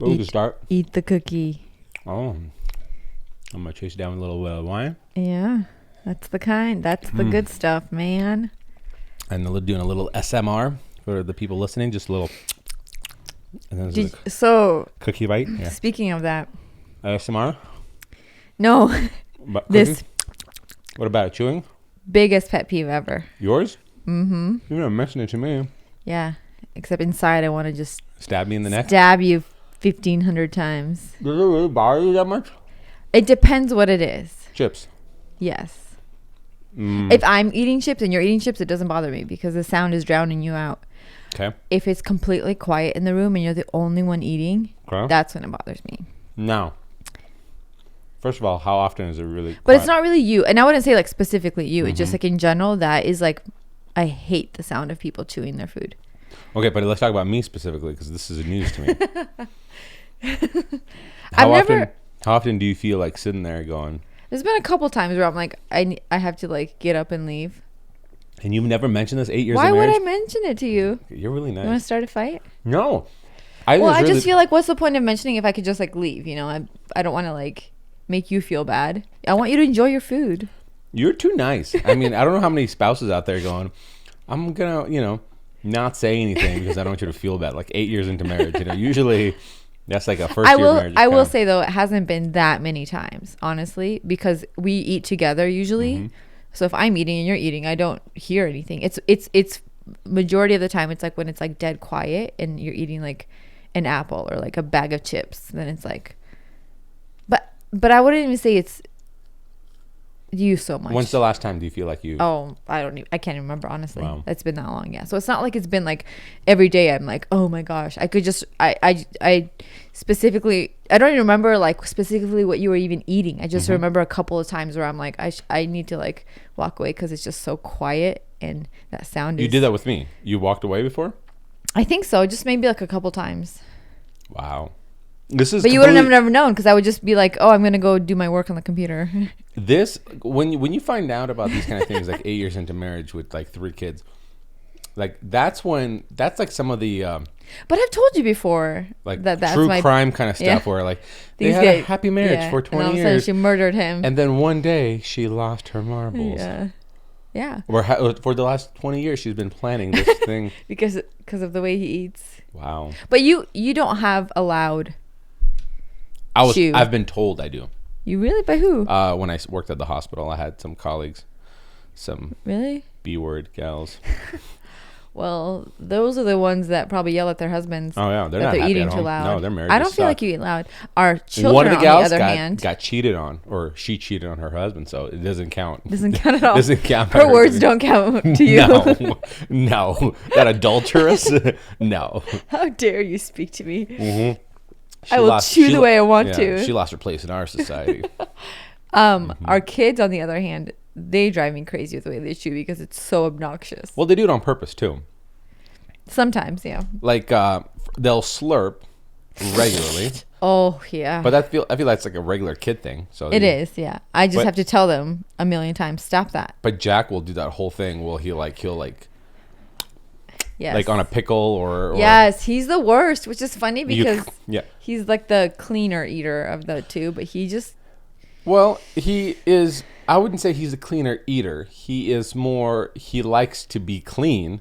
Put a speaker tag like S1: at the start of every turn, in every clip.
S1: But we can start.
S2: Eat the cookie.
S1: Oh, I'm gonna chase it down with a little wine.
S2: Yeah, that's the kind. That's the good stuff, man.
S1: And doing a little SMR for the people listening. Just a little. And then
S2: So,
S1: cookie bite. Yeah.
S2: Speaking of that,
S1: SMR.
S2: no,
S1: But
S2: this
S1: What about it? Chewing?
S2: biggest pet peeve ever.
S1: Yours? Mm-hmm. You never mentioned it to me.
S2: Yeah, except inside, I want to just
S1: Stab me in the neck.
S2: stab you 1,500 times.
S1: Does it really bother you that much?
S2: It depends what it is.
S1: Chips.
S2: Yes.
S1: Mm.
S2: If I'm eating chips and you're eating chips, it doesn't bother me because the sound is drowning you out.
S1: Okay.
S2: If it's completely quiet in the room and you're the only one eating, that's when it bothers me.
S1: Now, first of all, how often is it really
S2: But
S1: quiet?
S2: it's not really you. And I wouldn't say like specifically you.
S1: Mm-hmm.
S2: It's just like in general, that is like, I hate the sound of people chewing their food.
S1: Okay, but let's talk about me specifically because this is news to me.
S2: How
S1: often do you feel like sitting there going?
S2: There's been a couple times where I'm like, I have to like get up and leave.
S1: And you've never mentioned this 8 years
S2: Why
S1: of marriage?
S2: would I mention it to you?
S1: You're really nice.
S2: You want to start a fight?
S1: No.
S2: I just feel like, what's the point of mentioning if I could just like leave? You know, I don't want to like make you feel bad. I want you to enjoy your food.
S1: You're too nice. I mean, I don't know how many spouses out there going, I'm going to, not say anything because I don't want you to feel bad. Like 8 years into marriage, usually that's like a first year marriage.
S2: I will say though, it hasn't been that many times, honestly, because we eat together usually. Mm-hmm. So if I'm eating and you're eating, I don't hear anything. It's majority of the time it's like when it's like dead quiet and you're eating like an apple or like a bag of chips, then it's like, but I wouldn't even say it's you so much.
S1: When's the last time do you feel like you?
S2: Oh, I can't even remember, honestly.
S1: Wow.
S2: It's been that long. Yeah. So it's not like it's been like every day I'm like, oh my gosh, I could just, I specifically, I don't even remember like specifically what you were even eating. I just remember a couple of times where I'm like, I need to like walk away because it's just so quiet and that sound
S1: You did that with me. You walked away before?
S2: I think so. Just maybe like a couple times.
S1: Wow.
S2: But you would have never known because I would just be like, oh, I'm going to go do my work on the computer.
S1: When you find out about these kind of things, like 8 years into marriage with like 3 kids, like that's like some of the
S2: but I've told you before
S1: like
S2: that's
S1: true crime kind of stuff where like they had a happy marriage for 20
S2: and all
S1: years.
S2: Of a sudden she murdered him.
S1: And then one day she lost her marbles.
S2: Yeah.
S1: Or for the last 20 years she's been planning this thing
S2: because of the way he eats.
S1: Wow.
S2: But you don't have allowed.
S1: I've been told I do.
S2: You really? By who?
S1: When I worked at the hospital, I had some colleagues, some
S2: really
S1: B-word gals.
S2: Well, those are the ones that probably yell at their husbands.
S1: Oh yeah, they're
S2: eating too loud.
S1: No, they're married.
S2: I don't feel like you eat loud. Our children,
S1: one of the gals
S2: on the other hand,
S1: got cheated on, or she cheated on her husband, so it doesn't count.
S2: Doesn't count at all.
S1: Doesn't count.
S2: Her words don't count to you.
S1: No, that adulteress. No.
S2: How dare you speak to me?
S1: Mm-hmm.
S2: I will chew the way I want to.
S1: She lost her place in our society.
S2: Our kids, on the other hand, they drive me crazy with the way they chew because it's so obnoxious.
S1: Well, they do it on purpose too.
S2: Sometimes, yeah.
S1: Like they'll slurp regularly.
S2: Oh yeah.
S1: But I feel that's like a regular kid thing. So
S2: it is, yeah. I just have to tell them a million times, stop that.
S1: But Jack will do that whole thing. Well, he'll
S2: yes.
S1: like on a pickle or
S2: yes, he's the worst, which is funny because
S1: yeah,
S2: he's like the cleaner eater of the two, but he just
S1: he is. I wouldn't say he's a cleaner eater. He is more. He likes to be clean.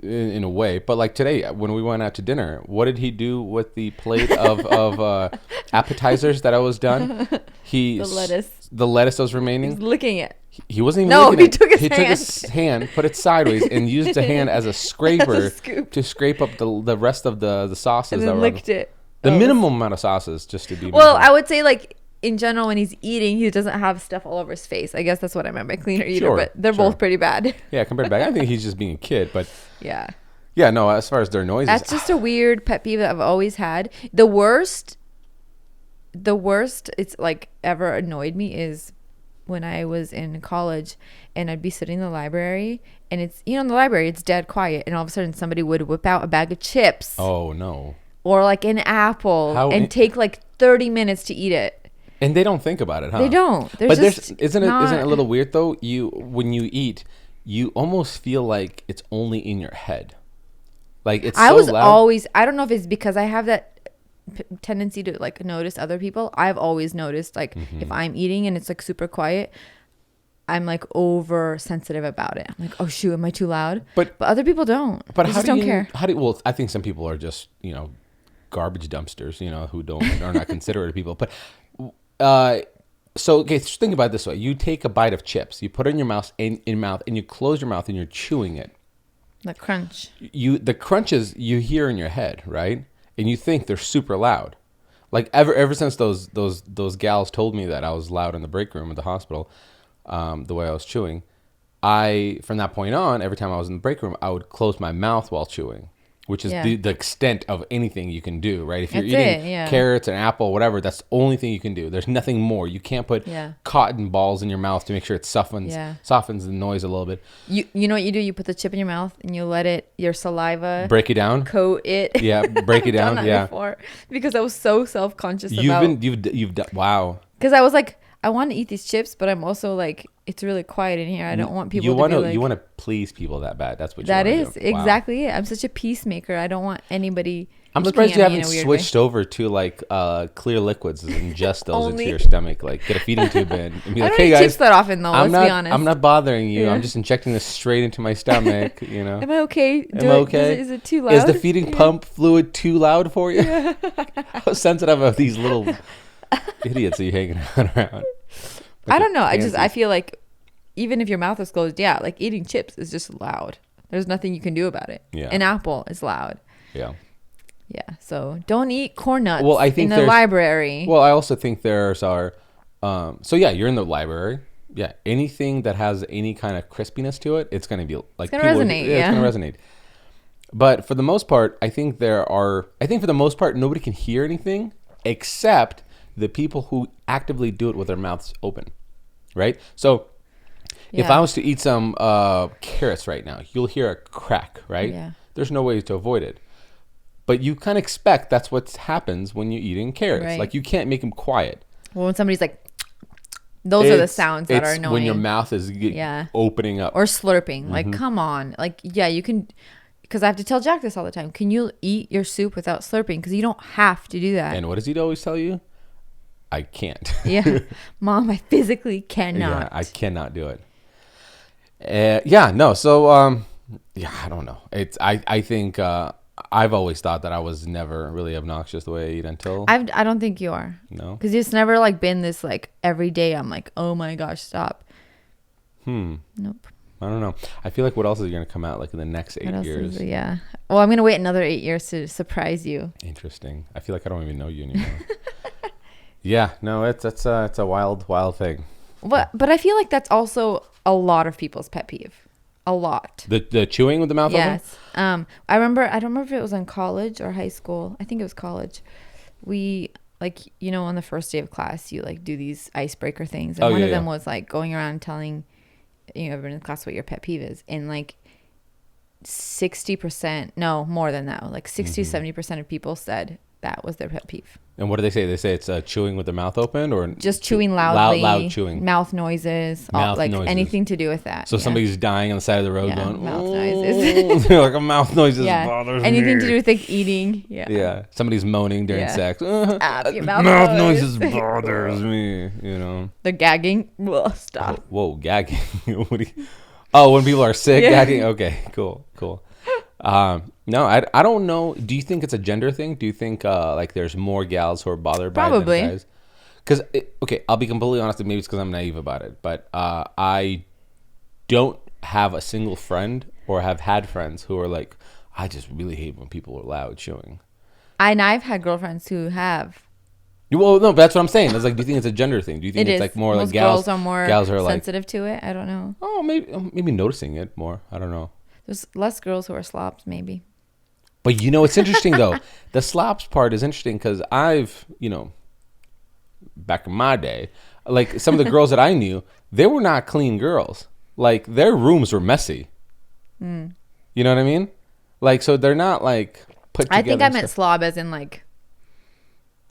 S1: In a way, but like today when we went out to dinner, what did he do with the plate of appetizers that I was done? The lettuce that was remaining.
S2: He was licking it.
S1: He wasn't even licking it.
S2: Took his
S1: took his hand, put it sideways, and used the hand as a scraper to scrape up the rest of the sauces.
S2: And then licked it.
S1: The minimum amount of sauces, just to be.
S2: Well, I would say like in general when he's eating, he doesn't have stuff all over his face. I guess that's what I meant by cleaner eater, but they're both pretty bad.
S1: Yeah, compared to back, I think he's just being a kid, but
S2: yeah.
S1: Yeah, no, as far as their noises.
S2: That's just a weird pet peeve that I've always had. The worst it's like ever annoyed me is when I was in college and I'd be sitting in the library and it's, in the library, it's dead quiet. And all of a sudden somebody would whip out a bag of chips.
S1: Oh, no.
S2: Or like an apple and take like 30 minutes to eat it.
S1: And they don't think about it, huh?
S2: They don't.
S1: Isn't it a little weird though? When you eat, you almost feel like it's only in your head. Like it's so loud.
S2: I don't know if it's because I have that tendency to like notice other people. I've always noticed like if I'm eating and it's like super quiet, I'm like oversensitive about it. I'm like, oh shoot, am I too loud?
S1: But
S2: other people don't.
S1: But
S2: They
S1: how
S2: just
S1: do
S2: don't
S1: you?
S2: care.
S1: How do? Well, I think some people are just garbage dumpsters. Who don't are not considerate of people. But so okay, just think about it this way: you take a bite of chips, you put it in your mouth, and you close your mouth, and you're chewing it.
S2: The crunch.
S1: The crunches you hear in your head, right? And you think they're super loud. Like ever since those gals told me that I was loud in the break room at the hospital, the way I was chewing, from that point on, every time I was in the break room, I would close my mouth while chewing, which is the extent of anything you can do, right? If you're eating carrots, an apple, whatever, that's the only thing you can do. There's nothing more. You can't put cotton balls in your mouth to make sure it softens the noise a little bit.
S2: You know what you do? You put the chip in your mouth and you let your saliva
S1: break it down,
S2: coat it.
S1: Yeah, break it down.
S2: Before, because I was so self-conscious
S1: you've done wow.
S2: Because I was like, I want to eat these chips, but I'm also like, it's really quiet in here. I don't want people to be like...
S1: You want to please people that bad. That's what you
S2: want to do.
S1: That is
S2: exactly it. I'm such a peacemaker. I don't want anybody...
S1: I'm surprised you haven't switched over to like clear liquids and ingest those into your stomach. Like get a feeding tube in and be like, hey guys, chips
S2: that often though. Let's be honest.
S1: I'm not bothering you. I'm just injecting this straight into my stomach.
S2: Am I okay?
S1: Am I okay?
S2: Is it too loud?
S1: Is the feeding pump fluid too loud for you? How sensitive are these little idiots that you hanging around?
S2: I don't know. I feel like even if your mouth is closed, like eating chips is just loud. There's nothing you can do about it. Yeah. An apple is loud.
S1: Yeah.
S2: Yeah. So don't eat corn nuts
S1: in
S2: the library.
S1: Well, I also think there's you're in the library. Yeah. Anything that has any kind of crispiness to it, it's going to be like...
S2: It's going to resonate.
S1: It's going to resonate. But for the most part, I think for the most part, nobody can hear anything except the people who actively do it with their mouths open. Right? So if I was to eat some carrots right now, you'll hear a crack, right?
S2: Yeah.
S1: There's no way to avoid it. But you kind of expect that's what happens when you're eating carrots. Right. Like you can't make them quiet.
S2: Well, when somebody's like, those are the sounds that are annoying.
S1: When your mouth is opening up.
S2: Or slurping. Mm-hmm. Like, come on. Like, you can, because I have to tell Jack this all the time. Can you eat your soup without slurping? Because you don't have to do that.
S1: And what does he always tell you? I can't.
S2: Yeah. Mom, I physically cannot.
S1: Yeah, I cannot do it. So, I don't know. I think... I've always thought that I was never really obnoxious the way I eat until...
S2: I don't think you are.
S1: No?
S2: Because it's never like been this like every day I'm like, oh my gosh, stop.
S1: Nope. I don't know. I feel like what else is going to come out like in the next 8 years?
S2: Well, I'm going to wait another 8 years to surprise you.
S1: Interesting. I feel like I don't even know you anymore. Yeah. No, it's a wild thing.
S2: But I feel like that's also a lot of people's pet peeve. A lot.
S1: The chewing with the mouth open?
S2: Yes. I don't remember if it was in college or high school. I think it was college. We on the first day of class, you like do these icebreaker things. And one of them was like going around telling everyone in the class what your pet peeve is. And like 60%, no, more than that, like 60, 70% of people said that was their pet peeve.
S1: And what do they say? They say it's chewing with the mouth open or
S2: just chewing loudly,
S1: loud chewing,
S2: mouth noises, anything to do with that.
S1: So somebody's dying on the side of the road going,
S2: mouth noises.
S1: They're like a mouth noise bothers me.
S2: Anything to do with like eating. Yeah.
S1: Yeah. Somebody's moaning during sex.
S2: Stop, your mouth
S1: noises bothers me.
S2: The gagging. Well, stop.
S1: Whoa, gagging. When people are sick, gagging. Okay, cool. No, I don't know. Do you think it's a gender thing? Do you think like there's more gals who are bothered by it than guys? Because I'll be completely honest. Maybe it's because I'm naive about it, but I don't have a single friend or have had friends who are like, I just really hate when people are loud chewing.
S2: I've had girlfriends who have.
S1: Well, no, but that's what I'm saying. It's like, do you think it's a gender thing? Do you think it's like more
S2: most
S1: like gals
S2: are more sensitive to it? I don't know.
S1: Oh, maybe noticing it more. I don't know.
S2: There's less girls who are slops, maybe.
S1: But it's interesting though. The slops part is interesting because I've, back in my day, like some of the girls that I knew, they were not clean girls. Like their rooms were messy. You know what I mean? Like, so they're not like put together.
S2: I think I meant slob as in like,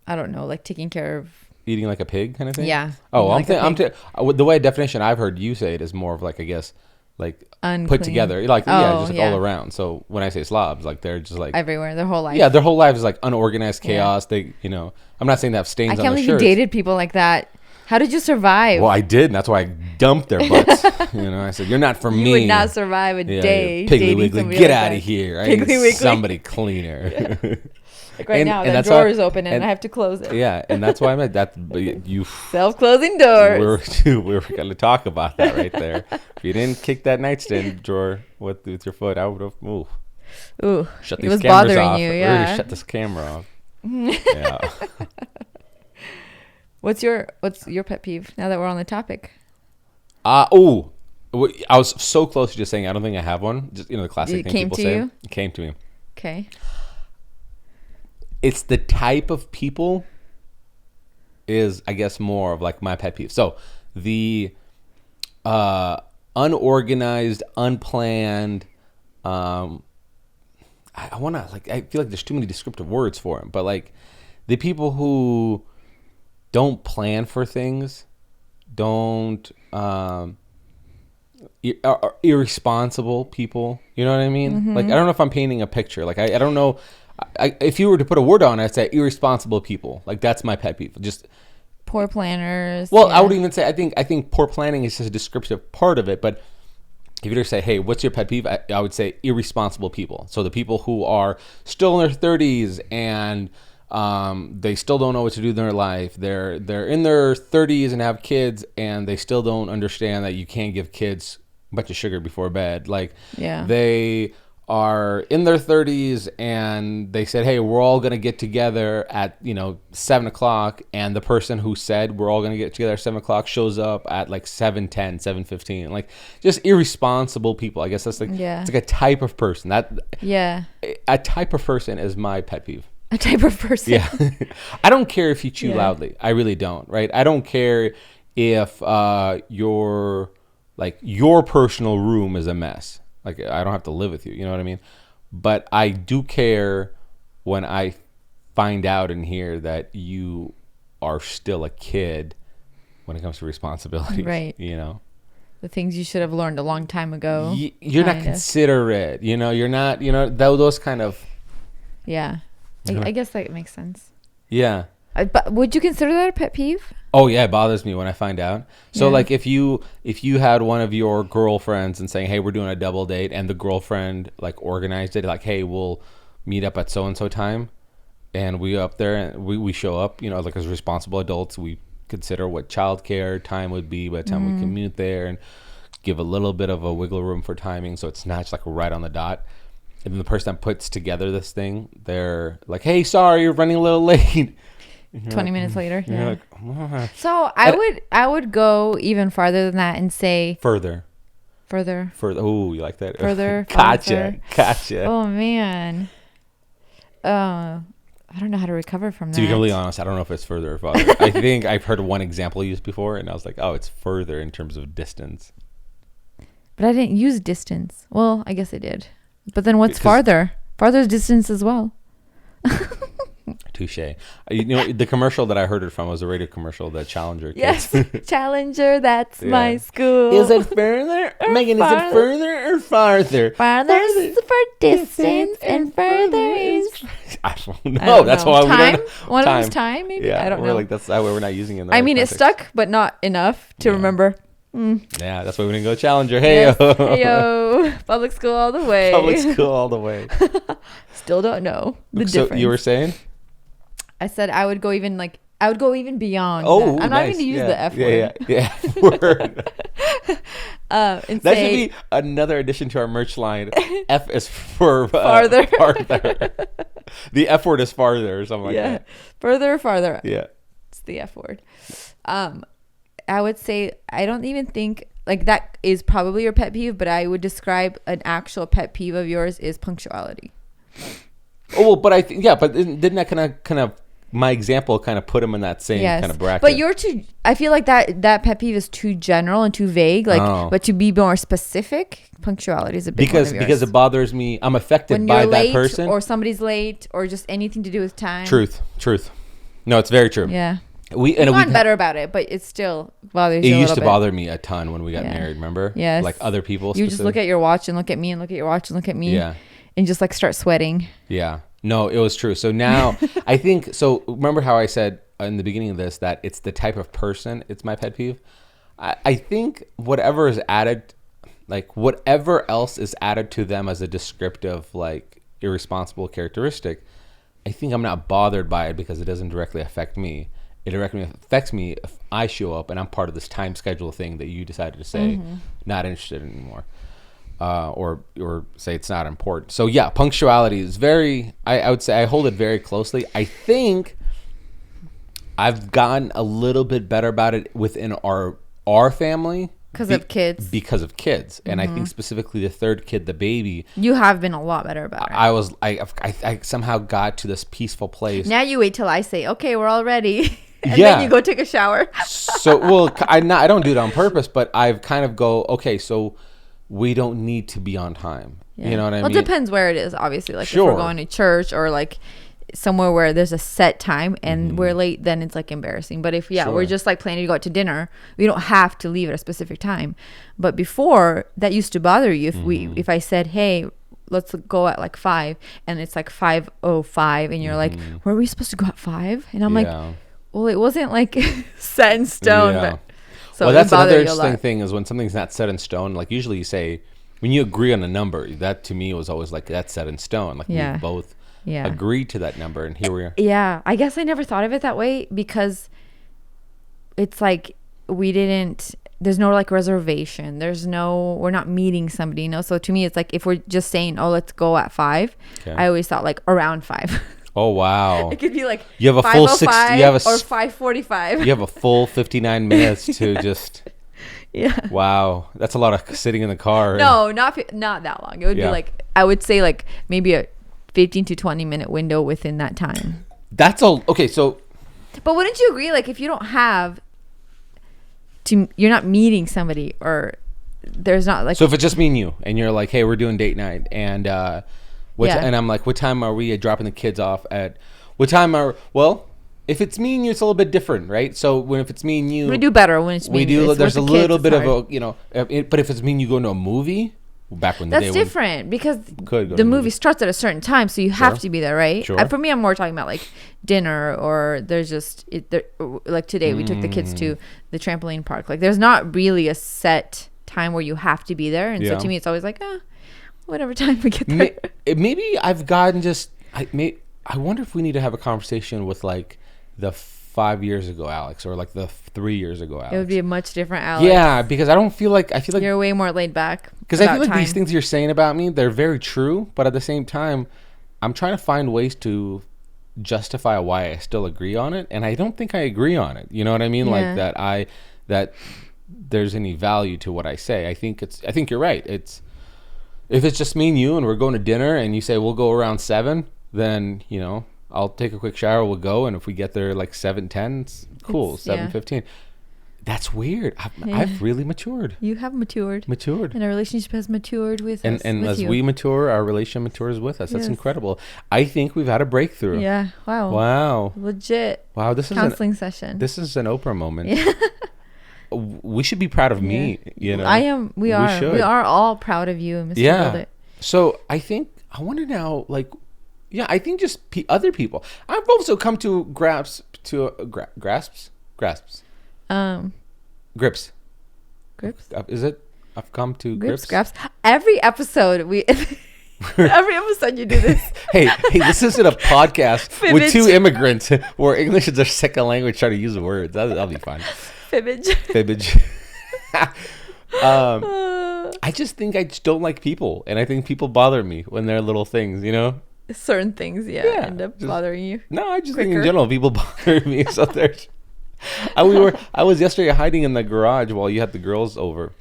S2: I don't know, like taking care of.
S1: Eating like a pig kind of thing?
S2: Yeah.
S1: Oh, the way definition I've heard you say it is more of like, I guess, like
S2: Unclean.
S1: put together, like just like
S2: yeah.
S1: all around. So when I say slobs, like they're just like
S2: everywhere, their whole life.
S1: yeah, their whole life is like unorganized chaos. They, I'm not saying they have stains
S2: I
S1: on
S2: can't
S1: their
S2: believe you
S1: shirts.
S2: dated people like that. How did you survive?
S1: Well, I did, and that's why I dumped their butts. I said, "You're not for
S2: you
S1: me."
S2: would not survive a day.
S1: Piggly
S2: dating
S1: Wiggly,
S2: somebody
S1: get
S2: like
S1: out
S2: that.
S1: of here! I
S2: Piggly
S1: need
S2: Wiggly.
S1: somebody cleaner.
S2: Like right now,
S1: and
S2: the
S1: that's
S2: drawer
S1: why-
S2: is open and
S1: and-
S2: I have to close it.
S1: Yeah, and that's why I'm at that. You
S2: Self-closing doors.
S1: we're going to talk about that right there. If you didn't kick that nightstand drawer with your foot, I would have moved.
S2: Ooh,
S1: Shut
S2: it
S1: these
S2: was
S1: cameras
S2: bothering
S1: off.
S2: you,
S1: Or
S2: yeah.
S1: shut this camera off. Yeah.
S2: What's your pet peeve? Now that we're on the topic.
S1: I was so close to just saying I don't think I have one. Just the classic
S2: It
S1: thing
S2: came
S1: people
S2: to
S1: say.
S2: you?
S1: It came to me.
S2: Okay.
S1: It's the type of people is, I guess, more of like my pet peeve. So the unorganized, unplanned. I want to I feel like there's too many descriptive words for them, but like the people who don't plan for things, don't are irresponsible people. You know what I mean?
S2: Mm-hmm.
S1: Like I don't know if I'm painting a picture. Like I don't know. If you were to put a word on it, I'd say irresponsible people. Like that's my pet peeve. Just
S2: poor planners.
S1: well,
S2: yeah.
S1: I would even say I think poor planning is just a descriptive part of it. But if you were to say, hey, what's your pet peeve? I would say irresponsible people. So the people who are still in their 30s and they still don't know what to do in their life. They're in their 30s and have kids, and they still don't understand that you can't give kids a bunch of sugar before bed. Like
S2: Yeah.
S1: they are in their 30s and they said, hey, we're all going to get together at 7 o'clock, and the person who said we're all going to get together at 7 o'clock shows up at like 7:10, 7:15. Like just irresponsible people. I guess that's like it's like a type of person. A type of person is my pet peeve.
S2: A type of person.
S1: Yeah. I don't care if you chew loudly. I really don't, right? I don't care if your personal room is a mess. Like I don't have to live with you, you know what I mean? But I do care when I find out and hear that you are still a kid when it comes to responsibilities.
S2: Right. The things you should have learned a long time ago.
S1: You're not considerate, you're not, those kind of.
S2: Yeah. I guess that makes sense.
S1: Yeah.
S2: But would you consider that a pet peeve?
S1: Oh yeah, it bothers me when I find out. So like if you had one of your girlfriends and saying, hey, we're doing a double date, and the girlfriend like organized it, like, hey, we'll meet up at so and so time, and we up there and we show up, like as responsible adults, we consider what childcare time would be by the time we commute there, and give a little bit of a wiggle room for timing, so it's not just like right on the dot. And then the person that puts together this thing, they're like, hey, sorry, you're running a little late.
S2: 20 minutes later.
S1: You're
S2: Yeah.
S1: like,
S2: So I would go even farther than that and say
S1: further.
S2: further.
S1: Oh, you like that?
S2: Further.
S1: Gotcha.
S2: Oh man. I don't know how to recover from that.
S1: To be completely honest, I don't know if it's further or farther. I think I've heard one example used before, and I was like, oh, it's further in terms of distance.
S2: But I didn't use distance. Well, I guess I did. But then what's farther? Farther is distance as well.
S1: Touche. The commercial that I heard it from was a radio commercial, the Challenger kids.
S2: Yes. Challenger, that's my school.
S1: Is it further? Megan, is it further or farther?
S2: Farther is for distance and further is...
S1: I don't know. That's why we
S2: time?
S1: don't know.
S2: One of them's time, maybe?
S1: Yeah,
S2: I don't
S1: we're
S2: know.
S1: like, that's why we're not using it in the
S2: I
S1: right
S2: mean,
S1: context.
S2: it stuck, but not enough to remember.
S1: Yeah, that's why we didn't go Challenger. Hey,
S2: Yes.
S1: yo.
S2: Hey, yo. Public school all the way.
S1: Public school all the way.
S2: Still don't know the
S1: So
S2: difference.
S1: you were saying?
S2: I said I would go even beyond.
S1: Oh,
S2: that. I'm not
S1: nice.
S2: even to use the F word.
S1: Yeah. Word.
S2: And
S1: That
S2: say,
S1: should be another addition to our merch line. F is for
S2: Farther.
S1: farther. The F word is farther or something like that.
S2: farther.
S1: Yeah.
S2: It's the F word. I would say I don't even think like that is probably your pet peeve, but I would describe an actual pet peeve of yours is punctuality.
S1: Oh, well, but I think but didn't that kind of my example kind of put him in that same kind of bracket?
S2: But you're too. I feel like that pet peeve is too general and too vague. Like, but to be more specific, punctuality is a big one of yours.
S1: Because it bothers me. I'm affected
S2: when
S1: by
S2: you're
S1: that
S2: late
S1: person,
S2: or somebody's late, or just anything to do with time.
S1: Truth. No, it's very true.
S2: Yeah.
S1: We've
S2: gotten better about it, but it still bothers
S1: it
S2: you a
S1: used
S2: little
S1: to
S2: bit.
S1: bother me a ton when we got
S2: Yeah.
S1: married. Remember?
S2: Yes.
S1: Like other people.
S2: You just look at your watch and look at me and look at your watch and look at me.
S1: Yeah.
S2: And just like start sweating.
S1: Yeah. No, it was true. So now I think so. Remember how I said in the beginning of this that it's the type of person. It's my pet peeve. I think whatever is added, like whatever else is added to them as a descriptive, like irresponsible characteristic, I think I'm not bothered by it because it doesn't directly affect me. It directly affects me if I show up and I'm part of this time schedule thing that you decided to say, not interested anymore, or say it's not important. So yeah, punctuality is very. I would say I hold it very closely. I think I've gotten a little bit better about it within our family
S2: Because of kids.
S1: because of kids, and I think specifically the third kid, the baby.
S2: You have been a lot better about it.
S1: I somehow got to this peaceful place.
S2: Now you wait till I say, okay, we're all ready. And
S1: Yeah.
S2: then you go take a shower.
S1: So, well, I don't do it on purpose, but I've kind of go, okay, so we don't need to be on time.
S2: Yeah.
S1: You know what I
S2: Well,
S1: mean?
S2: it depends where it is, obviously. Like if
S1: Sure.
S2: we're going to church or like somewhere where there's a set time and we're late, then it's like embarrassing. But if
S1: Sure.
S2: we're just like planning to go out to dinner, we don't have to leave at a specific time. But before, that used to bother you if I said, hey, let's go at like 5 and it's like 5:05 and you're like, were we supposed to go at 5? And I'm like,
S1: Yeah.
S2: well, it wasn't like set in stone.
S1: Yeah.
S2: But so
S1: Well,
S2: it
S1: that's
S2: bothered
S1: another
S2: you a lot.
S1: interesting thing is when something's not set in stone. Like usually you say, when you agree on a number, that to me was always like that's set in stone. Like
S2: Yeah.
S1: we both
S2: Yeah.
S1: agreed to that number, and here we are.
S2: Yeah, I guess I never thought of it that way because it's like there's no like reservation. We're not meeting somebody, So to me, it's like if we're just saying, oh, let's go at 5,
S1: Okay.
S2: I always thought like around 5.
S1: Oh wow!
S2: It could be like
S1: You have a full
S2: 5:05
S1: you have a
S2: or 5:45.
S1: you have a full 59 minutes to just.
S2: Yeah.
S1: Wow, that's a lot of sitting in the car.
S2: No, not that long. It would
S1: Yeah.
S2: be like I would say like maybe a 15 to 20 minute window within that time.
S1: That's all. Okay, so
S2: But wouldn't you agree? Like if you don't have you're not meeting somebody or there's not like
S1: if it's just me and you, and you're like, hey, we're doing date night, and
S2: Yeah.
S1: and I'm like, what time are we dropping the kids off at? What time well, if it's me and you, it's a little bit different, right? So if it's me and you,
S2: we do better when it's me
S1: we
S2: and you.
S1: do.
S2: It's
S1: There's a
S2: with the kids,
S1: little
S2: it's
S1: bit
S2: hard.
S1: of a but if it's me and you going to a movie, back when the
S2: That's
S1: day
S2: different because
S1: could go to
S2: the
S1: a
S2: movie
S1: movie.
S2: starts at a certain time, so you have to be there, right?
S1: Sure.
S2: For me, I'm more talking about like dinner or there's just like today we took the kids to the trampoline park. Like there's not really a set time where you have to be there, and so
S1: Yeah.
S2: to me, it's always like whatever time we get there.
S1: Maybe I've gotten just I wonder if we need to have a conversation with like the 5 years ago Alex or like the 3 years ago Alex.
S2: It would be a much different Alex.
S1: Yeah, because I feel like
S2: You're way more laid back.
S1: because I feel like
S2: about
S1: these
S2: time.
S1: things you're saying about me, they're very true, but at the same time, I'm trying to find ways to justify why I still agree on it, and I don't think I agree on it. You know what I mean?
S2: Yeah.
S1: Like that there's any value to what I say. I think you're right. It's if it's just me and you and we're going to dinner and you say we'll go around 7, then I'll take a quick shower, we'll go, and if we get there like 7:10, it's cool. 7:15. That's weird. I've really matured.
S2: You have matured.
S1: And
S2: And our relationship has matured with us. with
S1: as
S2: you.
S1: we mature, our relation matures with us. That's
S2: Yes.
S1: incredible. I think we've had a breakthrough.
S2: Yeah. Wow.
S1: Wow.
S2: Legit.
S1: Wow. This is
S2: Counseling session.
S1: this is an Oprah moment. We should be proud of me.
S2: I am. We are.
S1: should.
S2: We are all proud of you, Mr.
S1: Yeah.
S2: Build It.
S1: So I wonder now, like, yeah, I think just other people. I've also come to grasps. Grips.
S2: Grips.
S1: Is it? I've come to grips.
S2: Scraps. Every episode every episode you do this.
S1: hey, this isn't a podcast with
S2: Fibbage.
S1: two immigrants where English is their second language trying to use the words. That'll be fine.
S2: Fibbage.
S1: Fibbage. I just think I just don't like people, and I think people bother me when they're little things,
S2: Certain things,
S1: Yeah,
S2: end up
S1: just-
S2: bothering you.
S1: No, I just think in
S2: Quicker.
S1: general people bother me. So there's. I was yesterday hiding in the garage while you had the girls over,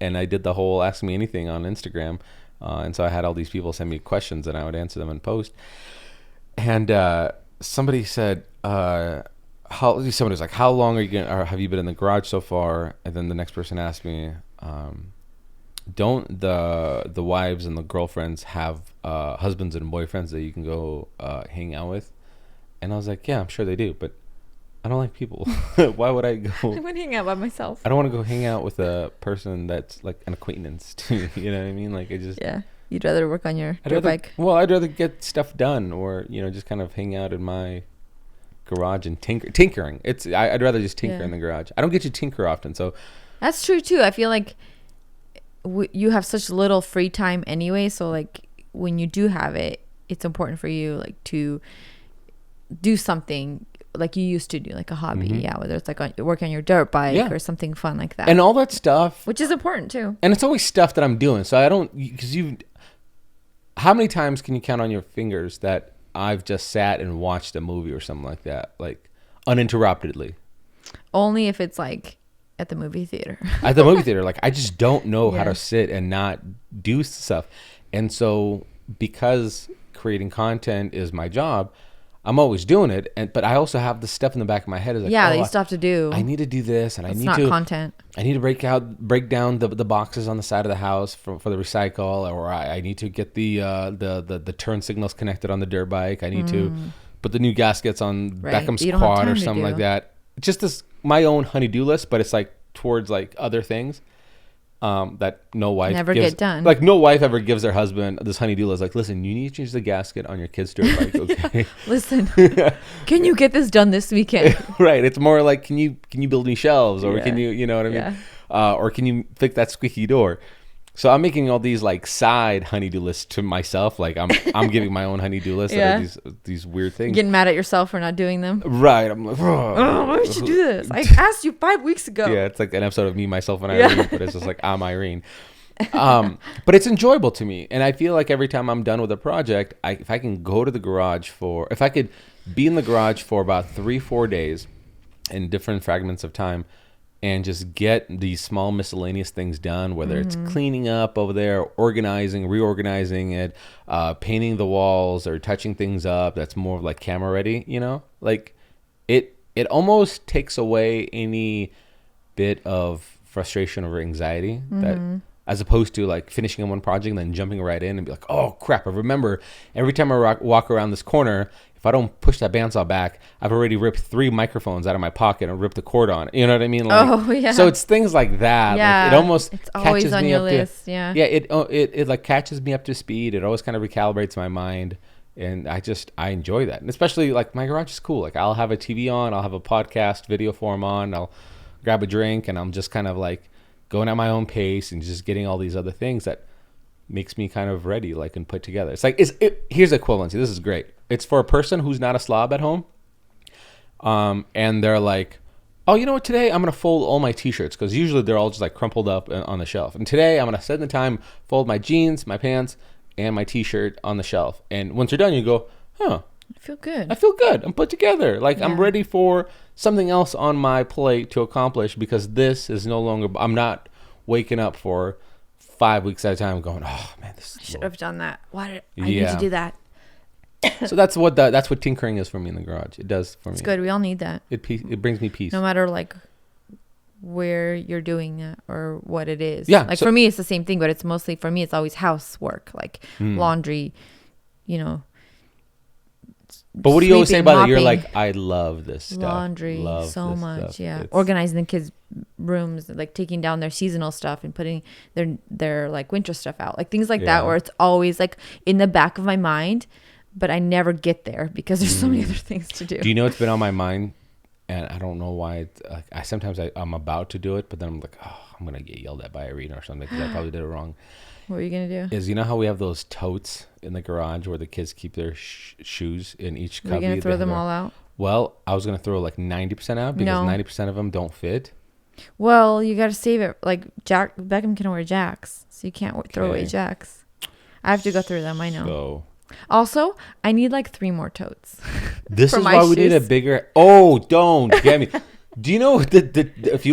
S1: and I did the whole ask me anything on Instagram, and so I had all these people send me questions, and I would answer them in post. And somebody said, somebody was like, "How long are you or have you been in the garage so far?" And then the next person asked me, "Don't the wives and the girlfriends have husbands and boyfriends that you can go hang out with?" And I was like, "Yeah, I'm sure they do, but." I don't like people. Why would I
S2: I'm
S1: go?
S2: gonna hang out by myself.
S1: I don't want to go hang out with a person that's like an acquaintance to me. You know what I mean? Like,
S2: Yeah, you'd rather work on your dirt bike.
S1: Well, I'd rather get stuff done, or just kind of hang out in my garage and tinkering. I'd rather just tinker in the garage. I don't get to tinker often, so
S2: that's true too. I feel like you have such little free time anyway, so like when you do have it, it's important for you like to do something like you used to do, like a hobby, whether it's like work on your dirt bike or something fun like that,
S1: and all that stuff,
S2: which is important too.
S1: And it's always stuff that I'm doing, so I don't, because how many times can you count on your fingers that I've just sat and watched a movie or something like that, like uninterruptedly?
S2: Only if it's like at the movie theater.
S1: At the movie theater, like I just don't know how to sit and not do stuff, and so because creating content is my job, I'm always doing it, but I also have the stuff in the back of my head is like,
S2: that you still have to do.
S1: I need to do this, and
S2: it's not content.
S1: I need to break down the boxes on the side of the house for the recycle, or I need to get the turn signals connected on the dirt bike. I need to put the new gaskets on Beckham's quad or something like that. Just this my own honey-do list, but it's like towards like other things. That no wife
S2: never
S1: gives,
S2: get done.
S1: like no wife ever gives their husband this honey-do list. Like, listen, you need to change the gasket on your kid's dirt bike. Okay.
S2: Listen, can you get this done this weekend?
S1: Right. It's more like, can you build me shelves, or can you know what I mean? Or can you fix that squeaky door? So I'm making all these like side honey-do lists to myself. Like I'm giving my own honey-do list that are these weird things.
S2: Getting mad at yourself for not doing them.
S1: Right. I'm like,
S2: why would you do this? I asked you 5 weeks ago.
S1: Yeah, it's like an episode of Me, Myself, and Irene, but it's just like, I'm Irene. But it's enjoyable to me. And I feel like every time I'm done with a project, if I can go to the garage if I could be in the garage for about 3-4 days in different fragments of time, and just get these small miscellaneous things done, whether it's cleaning up over there, organizing, reorganizing it, painting the walls, or touching things up that's more of like camera ready, like it almost takes away any bit of frustration or anxiety that, as opposed to like finishing in one project and then jumping right in and be like, oh crap, I remember every time I walk around this corner, if I don't push that bandsaw back, I've already ripped 3 microphones out of my pocket and ripped the cord on it. You know what I mean? Like, so it's things like that.
S2: Yeah,
S1: like it almost
S2: it's always on your list. Yeah.
S1: It like catches me up to speed. It always kind of recalibrates my mind, and I enjoy that. And especially like my garage is cool. Like I'll have a TV on, I'll have a podcast video form on, I'll grab a drink, and I'm just kind of like going at my own pace and just getting all these other things that makes me kind of ready, like, and put together. It's like, here's equivalency. This is great. It's for a person who's not a slob at home. And they're like, oh, you know what? Today I'm going to fold all my t-shirts, because usually they're all just like crumpled up on the shelf. And today I'm going to set the time, fold my jeans, my pants, and my t-shirt on the shelf. And once you're done, you go, huh.
S2: I feel good.
S1: I'm put together. Like I'm ready for something else on my plate to accomplish, because this is no longer, I'm not waking up for 5 weeks at a time going, oh man, I
S2: should have done that. Why did I need to do that?
S1: So that's what tinkering is for me in the garage. It does for me.
S2: It's good. We all need that.
S1: It brings me peace.
S2: No matter like where you're doing it or what it is.
S1: Yeah.
S2: Like for me, it's the same thing, but it's mostly, for me, it's always housework, like laundry,
S1: But what do you always say about
S2: mopping,
S1: it? You're like, I love this stuff.
S2: Laundry,
S1: love
S2: so much.
S1: Stuff.
S2: Yeah. Organizing the kids' rooms, like taking down their seasonal stuff and putting their like winter stuff out. Like things like that, where it's always like in the back of my mind, but I never get there because there's so many other things to do.
S1: Do you know what's been on my mind? And I don't know why. Sometimes I'm about to do it, but then I'm like, oh, I'm going to get yelled at by Irina or something because I probably did it wrong.
S2: What are you going to do?
S1: Is, you know how we have those totes in the garage where the kids keep their shoes in each cubby?
S2: Are you going to throw them all out?
S1: Well, I was going to throw like 90% out because 90% of them don't fit.
S2: Well, you got to save it. Like Beckham can wear Jacks, so you can't throw away Jacks. I have to go through them. I know. So. Also, I need like 3 more totes.
S1: This is why we need a bigger. Oh, don't get me. Do you know if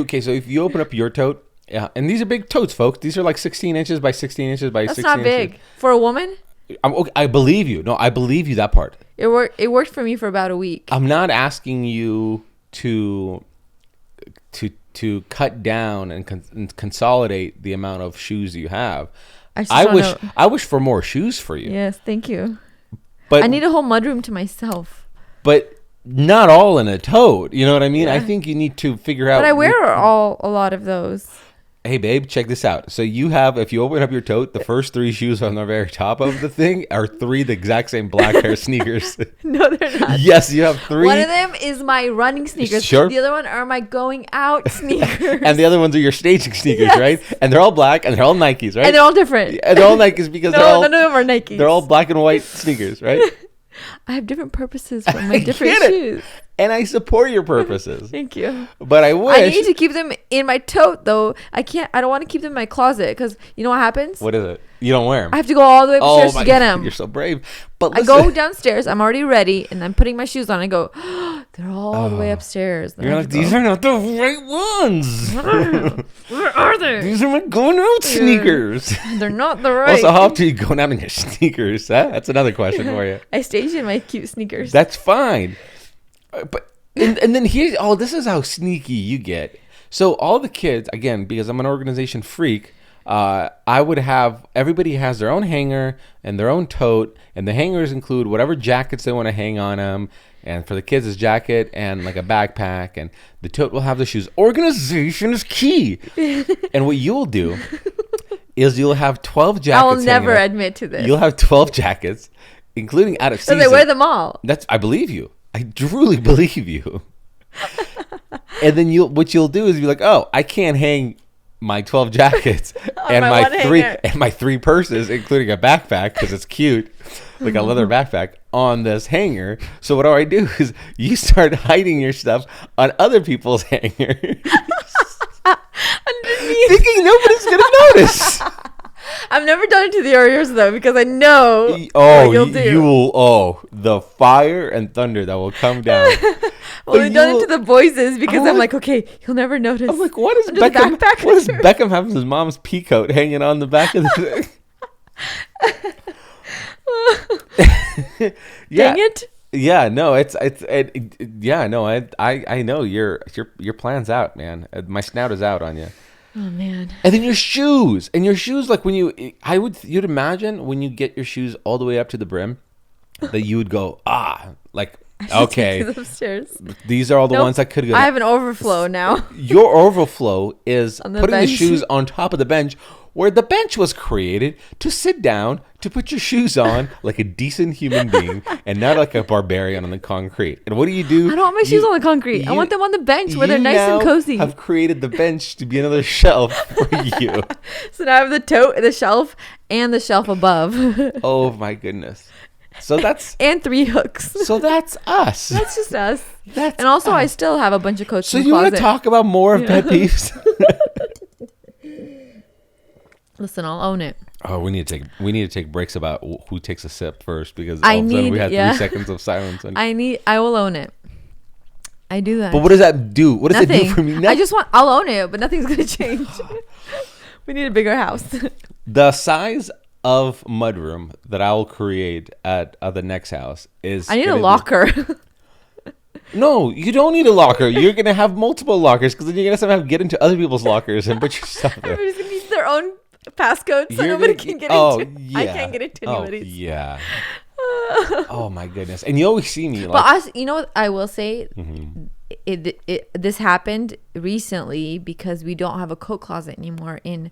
S1: you open up your tote? Yeah, and these are big totes, folks. These are like 16 inches by 16 inches by 16 inches.
S2: That's not big. For a woman?
S1: I believe you. No, I believe you that part.
S2: It worked for me for about a week.
S1: I'm not asking you to cut down and consolidate the amount of shoes you have. I wish for more shoes for you.
S2: Yes, thank you.
S1: But
S2: I need a whole mudroom to myself.
S1: But not all in a tote. You know what I mean?
S2: Yeah.
S1: I think you need to figure out.
S2: But I wear a lot of those.
S1: Hey, babe, check this out. So you have, if you open up your tote, the first 3 shoes on the very top of the thing are 3 the exact same black pair of sneakers.
S2: No, they're not.
S1: Yes, you have 3.
S2: One of them is my running sneakers.
S1: Sure.
S2: The other one are my going out sneakers.
S1: And the other ones are your staging sneakers,
S2: Yes.
S1: right? And they're all black and they're all Nikes, right?
S2: And they're all different.
S1: And they're all Nikes because
S2: No,
S1: they're all
S2: none of them are Nikes.
S1: They're all black and white sneakers, right?
S2: I have different purposes for my
S1: I
S2: different
S1: get it.
S2: shoes.
S1: And I support your purposes.
S2: Thank you.
S1: But I wish.
S2: I need to keep them in my tote though. I don't want to keep them in my closet because you know what happens?
S1: What is it? You don't wear them.
S2: I have to go all the way upstairs to get them.
S1: You're so brave. But
S2: I
S1: listen,
S2: go downstairs. I'm already ready, and I'm putting my shoes on. I go, they're all the way upstairs. Then
S1: You're
S2: I
S1: like,
S2: have to
S1: these
S2: go,
S1: are not the right ones.
S2: where are they?
S1: These are my going out sneakers.
S2: They're not the right.
S1: Also, how often are you going out in your sneakers? Huh? That's another question for you.
S2: I stage in my cute sneakers.
S1: That's fine. But and then here's this is how sneaky you get. So all the kids, again, because I'm an organization freak, I would have everybody has their own hanger and their own tote, and the hangers include whatever jackets they want to hang on them. And for the kids, it's jacket and like a backpack, and the tote will have the shoes. Organization is key. And what you'll do is you'll have 12 jackets.
S2: I will never
S1: hanging up.
S2: admit to this.
S1: You'll have 12 jackets, including out of season.
S2: So they wear them all.
S1: I believe you. I truly believe you. And then what you'll do is be like, oh, I can't hang my 12 jackets and
S2: my
S1: my
S2: one
S1: 3
S2: hanger.
S1: and my 3 purses, including a backpack because it's cute, like a leather backpack on this hanger. So what do I do is you start hiding your stuff on other people's hangers, thinking nobody's gonna notice.
S2: I've never done it to the Oreos though because I know
S1: Oh,
S2: what you'll do.
S1: you will. Oh, the fire and thunder that will come down.
S2: Well, I've done
S1: you-
S2: it to the boys because
S1: Oh,
S2: I'm like, okay, he'll never notice.
S1: I'm like, what is
S2: Under the
S1: Beckham?
S2: backpack?
S1: What does Beckham have his mom's pea coat hanging on the back of the thing? Yeah.
S2: Dang it.
S1: Yeah, no, yeah, no, I know your plan's out, man. My snout is out on you.
S2: Oh man.
S1: And then your shoes, like when you'd imagine when you get your shoes all the way up to the brim, that you would go, like, okay,
S2: Take these upstairs.
S1: these are all the
S2: Nope.
S1: ones that could go.
S2: I have an overflow now.
S1: Your overflow is
S2: On the
S1: putting the
S2: bench.
S1: shoes on top of the bench, where the bench was created to sit down, to put your shoes on like a decent human being, and not like a barbarian on the concrete. And what do?
S2: I don't want my shoes on the concrete. I
S1: you-
S2: want them on the bench where they're
S1: you
S2: nice and
S1: now
S2: cozy.
S1: have created the bench to be another shelf for you.
S2: So now I have the tote, the shelf, and the shelf above,
S1: Oh my goodness! So that's
S2: and 3 hooks.
S1: us.
S2: That's just us.
S1: That's
S2: And also, I
S1: us.
S2: still have a bunch of coats
S1: So
S2: in the
S1: you want
S2: closet.
S1: to talk about more of pet peeves?
S2: Listen, I'll own it.
S1: Oh, we need to take breaks about who takes a sip first, because
S2: I
S1: all of a sudden we
S2: need-
S1: had 3
S2: yeah.
S1: seconds of silence. And,
S2: I will own it. I do that.
S1: but what does that do? What does it
S2: Nothing.
S1: do for me?
S2: I'll own it, but nothing's gonna change. We need a bigger house.
S1: The size of mudroom that I will create at the next house is.
S2: I need a
S1: gonna be-
S2: locker.
S1: No, you don't need a locker. You're gonna have multiple lockers, because then you're gonna somehow get into other people's lockers and put your stuff there.
S2: Everybody's gonna need their own passcode, so
S1: You're
S2: nobody
S1: gonna-
S2: can get
S1: oh,
S2: into.
S1: yeah.
S2: I can't get into
S1: Oh,
S2: anybody's.
S1: yeah. Oh my goodness! And you always see me like.
S2: But us, you know what I will say?
S1: Mhm.
S2: This happened recently because we don't have a coat closet anymore in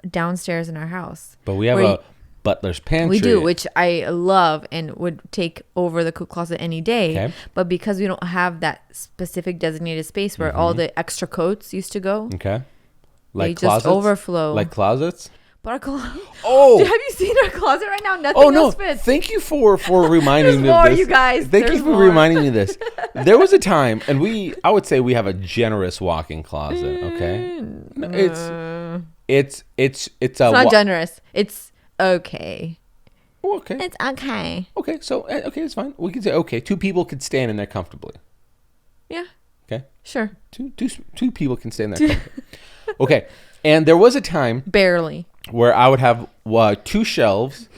S2: downstairs in our house.
S1: But we have
S2: where
S1: a butler's pantry.
S2: We do, which I love and would take over the coat closet any day.
S1: Okay.
S2: But because we don't have that specific designated space where
S1: Mm-hmm.
S2: all the extra coats used to go,
S1: Okay.
S2: they
S1: Like
S2: just
S1: closets.
S2: overflow.
S1: Like closets.
S2: But our
S1: Oh.
S2: Dude, have you seen our closet right now? Nothing
S1: Oh no!
S2: else fits.
S1: Thank you for reminding
S2: There's
S1: me
S2: more,
S1: of this.
S2: you guys.
S1: Thank you
S2: There's
S1: for
S2: more.
S1: reminding me of this. There was a time, and I would say we have a generous walk-in closet. Okay, it's
S2: It's not generous. It's okay.
S1: okay.
S2: It's okay.
S1: Okay, so okay, it's fine. We can say okay. 2 people could stand in there comfortably.
S2: Yeah,
S1: Okay,
S2: sure.
S1: two people can stand there. Comfortably. Okay, and there was a time
S2: Barely.
S1: where I would have 2 shelves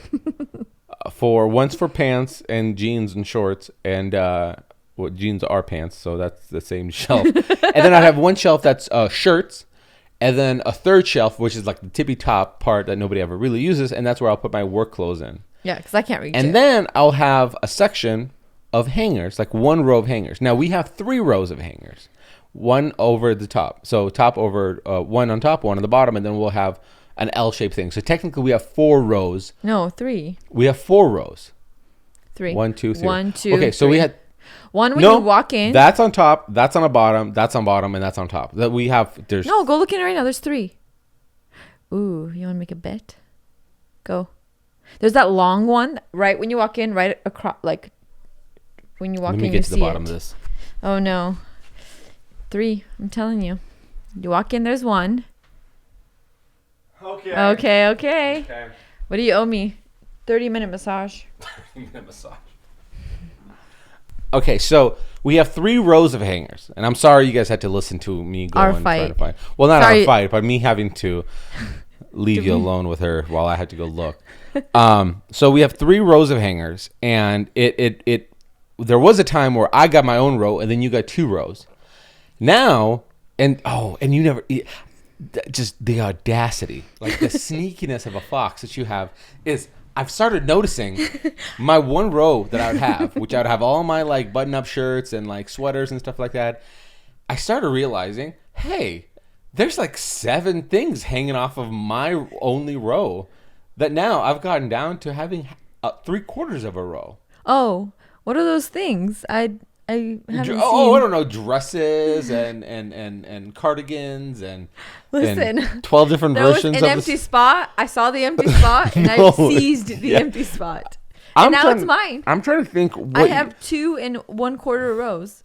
S1: once for pants and jeans and shorts, and jeans are pants, so that's the same shelf. And then I'd have one shelf that's shirts, and then a third shelf which is like the tippy top part that nobody ever really uses, and that's where I'll put my work clothes in.
S2: Yeah, because I can't reach
S1: And
S2: it.
S1: then I'll have a section of hangers, like one row of hangers. Now we have 3 rows of hangers, one over the top. So top over, one on top, one on the bottom, and then we'll have an L-shaped thing. So technically we have 4 rows.
S2: No, 3.
S1: We have 4 rows.
S2: 3.
S1: 1, 2, 3.
S2: 1, 2.
S1: Okay, so
S2: 3.
S1: we had
S2: one when you walk in.
S1: That's on top. That's on the bottom. That's on bottom, and that's on top. That we have. There's
S2: no. Go look in it right now. There's 3. Ooh, you want to make a bet? Go. There's that long one right when you walk in, right across, like when you walk in. Let me get to the bottom of this. Oh no, 3. I'm telling you. You walk in. There's 1. Okay. What do you owe me? 30-minute massage.
S1: 30-minute massage. Okay, so we have 3 rows of hangers, and I'm sorry you guys had to listen to me go and try to find. Well, not our fight, but me having to leave you alone with her while I had to go look. So we have 3 rows of hangers, and it there was a time where I got my own row, and then you got 2 rows. Now, and you never. Just the audacity, like the sneakiness of a fox that you have is I've started noticing my one row that I would have, which I would have all my like button-up shirts and like sweaters and stuff like that. I started realizing, hey, there's like 7 things hanging off of my only row that now I've gotten down to having 3/4 of a row.
S2: Oh, what are those things? I haven't seen.
S1: I don't know, dresses and cardigans and
S2: listen,
S1: and 12 different versions.
S2: There was an empty spot. I saw the empty spot and I seized the empty spot. And now it's mine.
S1: I'm trying to think.
S2: I have 2 1/4 rows.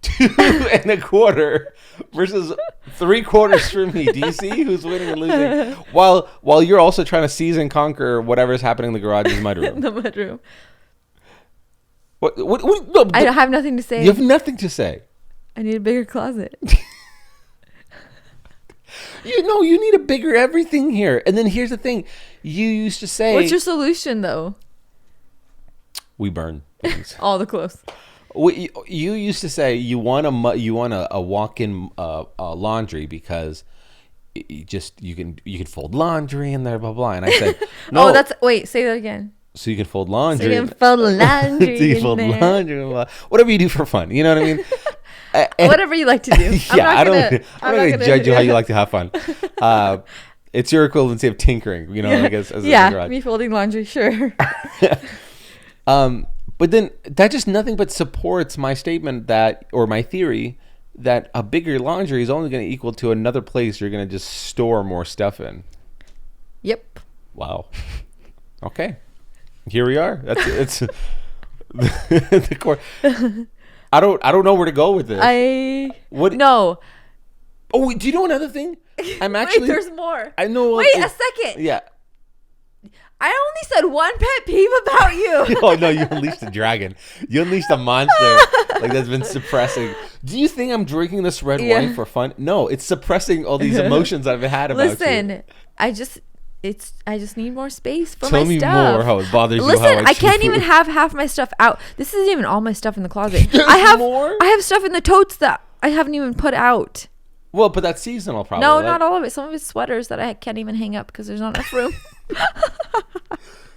S1: 2 1/4 versus 3/4 for me. Do you see who's winning and losing? While you're also trying to seize and conquer whatever's happening in the garage in the mudroom.
S2: The mudroom.
S1: What, no,
S2: I have nothing to say.
S1: You have nothing to say.
S2: I need a bigger closet.
S1: You need a bigger everything here. And then here's the thing. You used to say...
S2: What's your solution, though?
S1: We burn things.
S2: All the clothes.
S1: You used to say you want a walk-in laundry because you can fold laundry in there, blah, blah. And I said, no.
S2: Wait, say that again.
S1: So you can fold laundry.
S2: So you can fold laundry.
S1: So you can fold laundry. Whatever you do for fun. You know what I mean?
S2: Whatever you like to do.
S1: I'm not going to judge you how you like to have fun. It's your equivalency of tinkering, I guess. As
S2: me folding laundry, sure.
S1: But then that just nothing but supports my statement or my theory that a bigger laundry is only going to equal to another place you're going to just store more stuff in.
S2: Yep.
S1: Wow. Okay. Here we are. It's the core. I don't know where to go with this.
S2: No.
S1: Oh, do you know another thing? I'm actually.
S2: Wait, there's more.
S1: I know.
S2: Wait a second.
S1: Yeah.
S2: I only said one pet peeve about you.
S1: Oh no, you unleashed a dragon. You unleashed a monster that's been suppressing. Do you think I'm drinking this red wine for fun? No, it's suppressing all these emotions I've had about you.
S2: Listen, I just need more space for
S1: Tell
S2: my stuff.
S1: Tell me more how it bothers you.
S2: Listen, I can't even have half my stuff out. This isn't even all my stuff in the closet. I have stuff in the totes that I haven't even put out.
S1: Well, but that's seasonal, probably.
S2: No, not all of it. Some of it's sweaters that I can't even hang up because there's not enough room.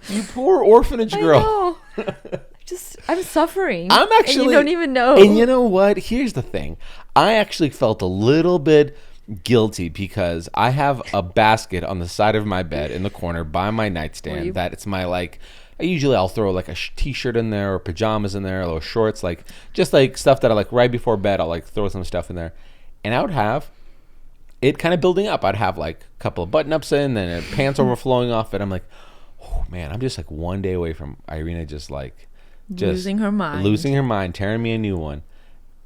S1: You poor orphanage girl.
S2: I know. I'm suffering.
S1: I'm actually.
S2: And you don't even know.
S1: And you know what? Here's the thing. I actually felt a little bit guilty because I have a basket on the side of my bed in the corner by my nightstand that it's my I'll throw like a t-shirt in there or pajamas in there or shorts, just stuff that I right before bed. I'll throw some stuff in there, and I would have it kind of building up. I'd have a couple of button-ups in and pants overflowing off it. I'm like, oh man, I'm just one day away from Irina just
S2: losing her mind,
S1: tearing me a new one.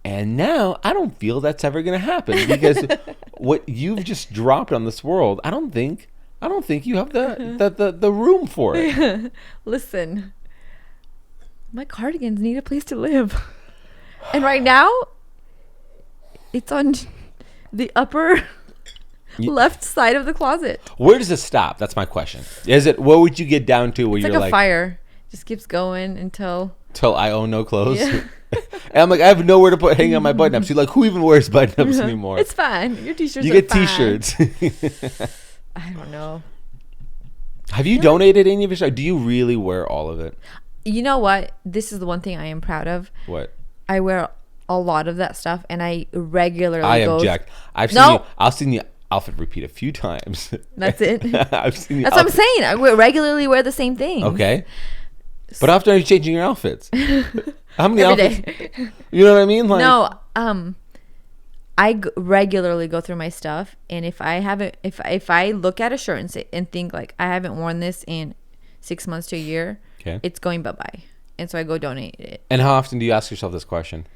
S1: And now I don't feel that's ever going to happen because what you've just dropped on this world, I don't think you have the room for it.
S2: Listen, my cardigans need a place to live. And right now, it's on the upper left side of the closet.
S1: Where does it stop? That's my question. What would you get down to where
S2: it's
S1: you're
S2: like a fire. Just keeps going until
S1: I own no clothes. Yeah. And I'm I have nowhere to hang on my button-ups. You're who even wears button-ups anymore?
S2: It's fine. Your t-shirts
S1: You
S2: are
S1: get
S2: fine.
S1: t-shirts.
S2: I don't know.
S1: Have you donated any of your stuff? Do you really wear all of it?
S2: You know what? This is the one thing I am proud of.
S1: What?
S2: I wear a lot of that stuff, and I regularly
S1: I
S2: go.
S1: object. I've seen the outfit repeat a few times.
S2: That's it.
S1: I've seen the
S2: That's what I'm saying. I regularly wear the same thing.
S1: Okay. But how often are you changing your outfits? How many
S2: Every
S1: outfits?
S2: day.
S1: You know what I mean? Like,
S2: No, regularly go through my stuff, and if I haven't, if I look at a shirt and think like I haven't worn this in 6 months to a year,
S1: okay,
S2: it's going bye-bye, and so I go donate it.
S1: And how often do you ask yourself this question?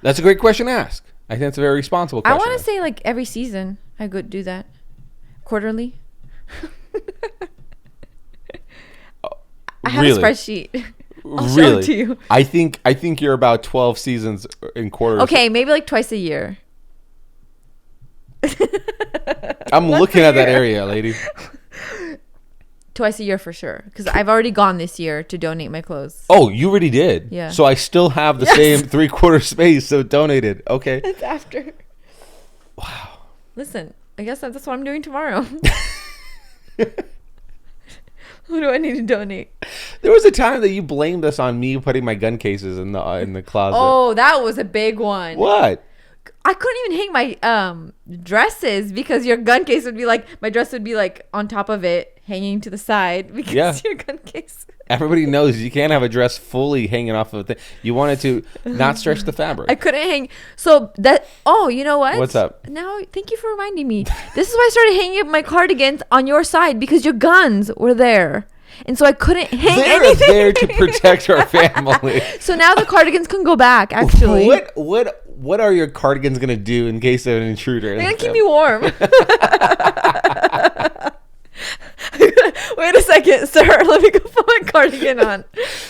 S1: That's a great question to ask. I think it's a very responsible question.
S2: I want to say like every season I go do that, quarterly. I have
S1: really?
S2: a spreadsheet. I'll show
S1: Really?
S2: it to you.
S1: I think you're about 12 seasons in quarters.
S2: Okay, maybe like twice a year.
S1: I'm looking at that area, lady.
S2: Twice a year for sure, because I've already gone this year to donate my clothes.
S1: Oh, you already did?
S2: Yeah.
S1: So I still have the same 3/4 space, so donated. Okay.
S2: It's after.
S1: Wow.
S2: Listen, I guess that's what I'm doing tomorrow. Who do I need to donate?
S1: There was a time that you blamed us on me putting my gun cases in the closet.
S2: Oh, that was a big one.
S1: What?
S2: I couldn't even hang my dresses because your gun case would be like, my dress would be like on top of it, hanging to the side because your gun case.
S1: Everybody knows you can't have a dress fully hanging off of the thing. You want it to not stretch the fabric.
S2: I couldn't hang. So that, oh, you know what?
S1: What's up?
S2: Now, thank you for reminding me. This is why I started hanging up my cardigans on your side, because your guns were there. And so I couldn't hang anything.
S1: They're there to protect our family.
S2: So now the cardigans can go back, actually.
S1: What are your cardigans going to do in case of an intruder?
S2: They're going to keep me warm. Wait a second, sir. Let me go put my cardigan on.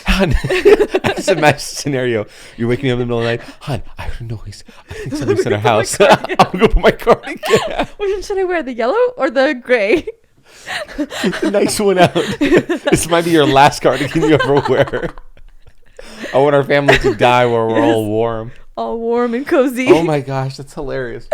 S1: Hon, I just imagine a scenario. You're waking up in the middle of the night. Hon, I heard a noise. I think somebody's in our house. I'm going to go put my cardigan.
S2: Which one should I wear? The yellow or the gray?
S1: Get the nice one out. This might be your last cardigan you ever wear. I want our family to die where we're all warm.
S2: All warm and cozy.
S1: Oh my gosh, that's hilarious.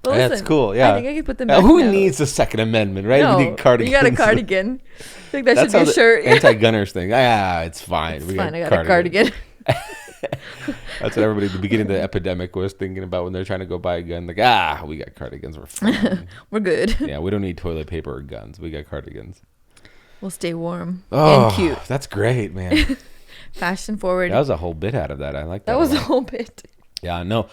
S2: Well,
S1: That's
S2: listen,
S1: cool, yeah.
S2: I think I could put them back
S1: Who
S2: now.
S1: needs the Second Amendment, right?
S2: No,
S1: we need cardigans.
S2: you got a cardigan. I think that should be
S1: how
S2: a
S1: the
S2: shirt.
S1: Anti-gunners thing. It's fine.
S2: It's fine. I got a cardigan.
S1: That's what everybody at the beginning of the epidemic was thinking about when they're trying to go buy a gun. Like, we got cardigans. We're fine.
S2: We're good.
S1: Yeah, we don't need toilet paper or guns. We got cardigans.
S2: We'll stay warm
S1: and
S2: cute.
S1: That's great, man.
S2: Fashion forward.
S1: That was a whole bit out of that. I like that.
S2: That was a whole bit.
S1: Yeah, no.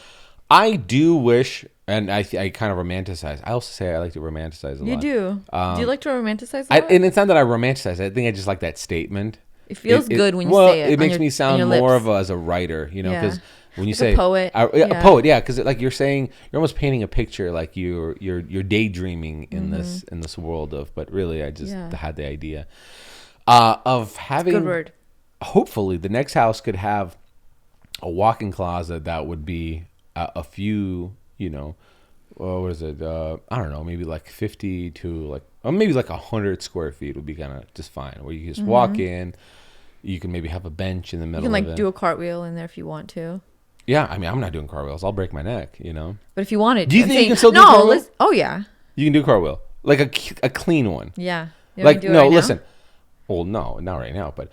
S1: I do wish, and I kind of romanticize. I also say I like to romanticize a lot.
S2: You do. Do you like to romanticize a lot?
S1: And it's not that I romanticize. I think I just like that statement.
S2: It feels good when you say it.
S1: It makes me sound more of as a writer, you know, because when you say
S2: a poet,
S1: a poet, because like you're saying, you're almost painting a picture, like you're daydreaming in this world of. But really, I just had the idea of having.
S2: That's a good word.
S1: Hopefully, the next house could have a walk-in closet that would be a few, you know, what is it? I don't know, maybe like 50 to like, or maybe like 100 square feet would be kind of just fine. Where you can just walk in, you can maybe have a bench in the middle.
S2: You can like
S1: of it.
S2: do a cartwheel in there if you want to.
S1: Yeah, I mean, I'm not doing cartwheels. I'll break my neck, you know.
S2: But if you wanted,
S1: do you think you can still do cartwheel?
S2: Oh yeah.
S1: You can do cartwheel, like a clean one.
S2: Yeah.
S1: Like no, listen. Well, no, not right now, but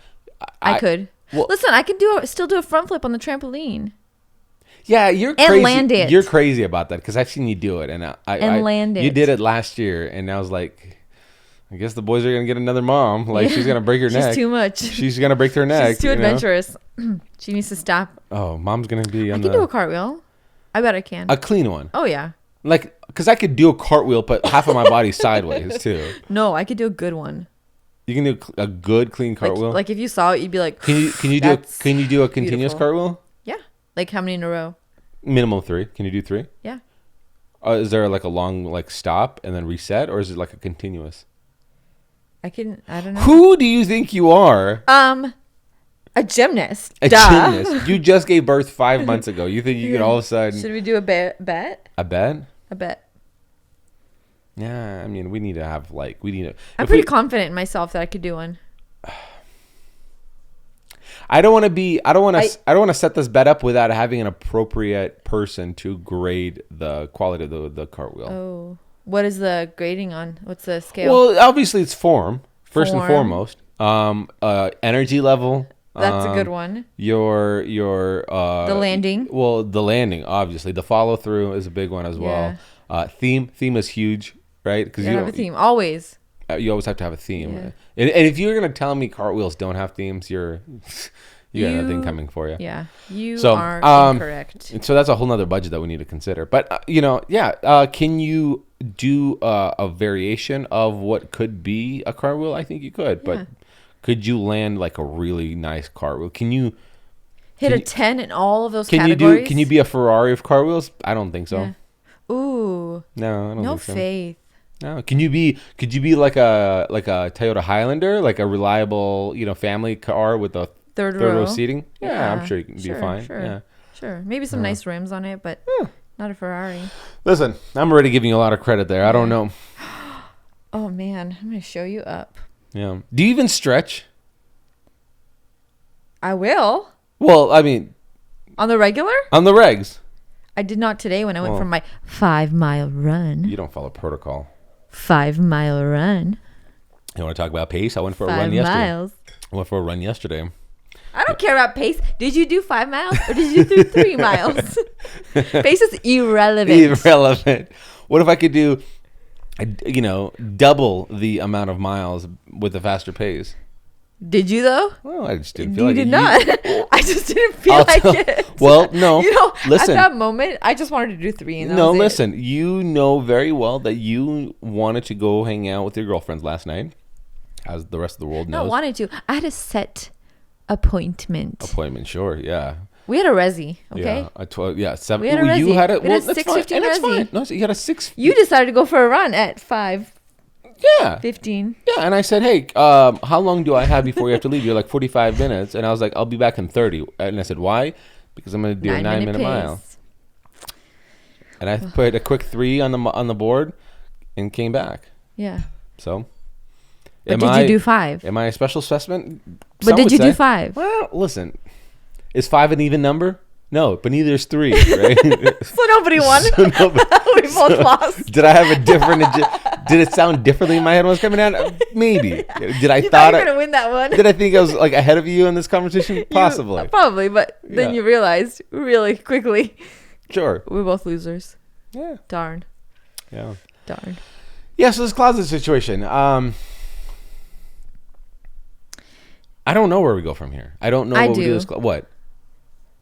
S2: I could. Well, listen, I could still do a front flip on the trampoline.
S1: Yeah, you're crazy.
S2: And land it.
S1: You're crazy about that because I've seen you do it, and
S2: land it.
S1: You did it last year, and I was like, I guess the boys are gonna get another mom. Like she's gonna break her neck.
S2: She's too much.
S1: She's gonna break her neck.
S2: She's too adventurous. She needs to stop.
S1: Oh, mom's gonna be.
S2: I can do a cartwheel. I bet I can.
S1: A clean one.
S2: Oh yeah.
S1: Like, cause I could do a cartwheel, but half of my body's sideways too.
S2: No, I could do a good one.
S1: You can do a good clean cartwheel.
S2: Like if you saw it, you'd be like,
S1: can you do a continuous
S2: beautiful.
S1: cartwheel?
S2: Yeah. Like how many in a row?
S1: Minimum 3. Can you do 3?
S2: Yeah.
S1: Is there like a long like stop and then reset, or is it like a continuous?
S2: I don't know.
S1: Who do you think you are?
S2: A gymnast.
S1: A gymnast. You just gave birth 5 months ago. You think you could all of a sudden?
S2: Should we do a bet?
S1: A bet?
S2: A bet.
S1: Yeah, I mean, we need to have like
S2: I'm pretty confident in myself that I could do one.
S1: I don't want to set this bet up without having an appropriate person to grade the quality of the cartwheel.
S2: Oh, what is the grading on? What's the scale?
S1: Well, obviously it's form first and foremost. Energy level.
S2: That's a good one.
S1: Your
S2: The landing.
S1: Well, the landing, obviously. The follow through is a big one as well. Theme is huge, right? Because
S2: You have a theme always.
S1: You always have to have a theme.
S2: Yeah.
S1: And if you're gonna tell me cartwheels don't have themes, you got nothing coming for you.
S2: Yeah, you
S1: So,
S2: are incorrect.
S1: And so that's a whole nother budget that we need to consider. But can you do a variation of what could be a cartwheel? I think you could.
S2: Yeah.
S1: But could you land like a really nice cartwheel? Can you
S2: Hit a 10 in all of those categories?
S1: Can you be a Ferrari of cartwheels? I don't think so.
S2: Yeah. Ooh.
S1: No, I don't
S2: No
S1: think so.
S2: faith.
S1: No. Could you be like a Toyota Highlander, like a reliable, family car with a third row seating? Yeah, I'm sure you can be fine.
S2: Sure.
S1: Yeah.
S2: Sure. Maybe some nice rims on it, but not a Ferrari.
S1: Listen, I'm already giving you a lot of credit there. I don't know.
S2: Oh man, I'm gonna show you up.
S1: Yeah. Do you even stretch?
S2: I will.
S1: Well, I mean,
S2: On the regular?
S1: on the regs.
S2: I did not today when I went for my 5-mile run.
S1: You don't follow protocol.
S2: 5-mile run.
S1: You want to talk about pace? I went for a
S2: 5
S1: run yesterday.
S2: miles.
S1: I went for a run yesterday.
S2: I don't care about pace. Did you do 5 miles or did you do 3 miles? Pace is irrelevant.
S1: Irrelevant. What if I could do, double the amount of miles with a faster pace?
S2: Did you though?
S1: Well, I just didn't feel
S2: You
S1: like
S2: did
S1: it.
S2: not. I just didn't feel like it.
S1: Well, no. Listen.
S2: At that moment, I just wanted to do 3. And that
S1: No,
S2: was it.
S1: listen. You know very well that you wanted to go hang out with your girlfriends last night, as the rest of the world knows.
S2: No, wanted to. I had a set appointment.
S1: Sure, yeah.
S2: We had a resi, okay?
S1: Yeah, 7.
S2: We had a
S1: You
S2: resi.
S1: had it.
S2: We
S1: Well,
S2: had a
S1: that's fine.
S2: 6:15
S1: And it's
S2: resi.
S1: fine. No, so you had a 6.
S2: You decided to go for a run at 5:15.
S1: Yeah. Yeah, and I said, hey, how long do I have before you have to leave? You're like 45 minutes. And I was like, I'll be back in 30. And I said, why? Because I'm going to do a 9-minute mile. And I put a quick 3 on the board and came back.
S2: Yeah.
S1: So.
S2: But did you do 5?
S1: Am I a special specimen?
S2: But did you do 5?
S1: Well, listen. Is 5 an even number? No, but neither is 3, right?
S2: So nobody won. We both lost.
S1: Did I have a different? Did it sound differently in my head when I was coming out? Maybe. Did I
S2: You
S1: thought
S2: you were gonna win that one?
S1: Did I think I was like ahead of you in this conversation? Possibly.
S2: Probably, but then you realized really quickly
S1: Sure.
S2: we're both losers.
S1: Yeah.
S2: Darn.
S1: Yeah.
S2: Darn.
S1: Yeah. So this closet situation. I don't know where we go from here. I don't know
S2: I
S1: what we do
S2: do.
S1: this. What?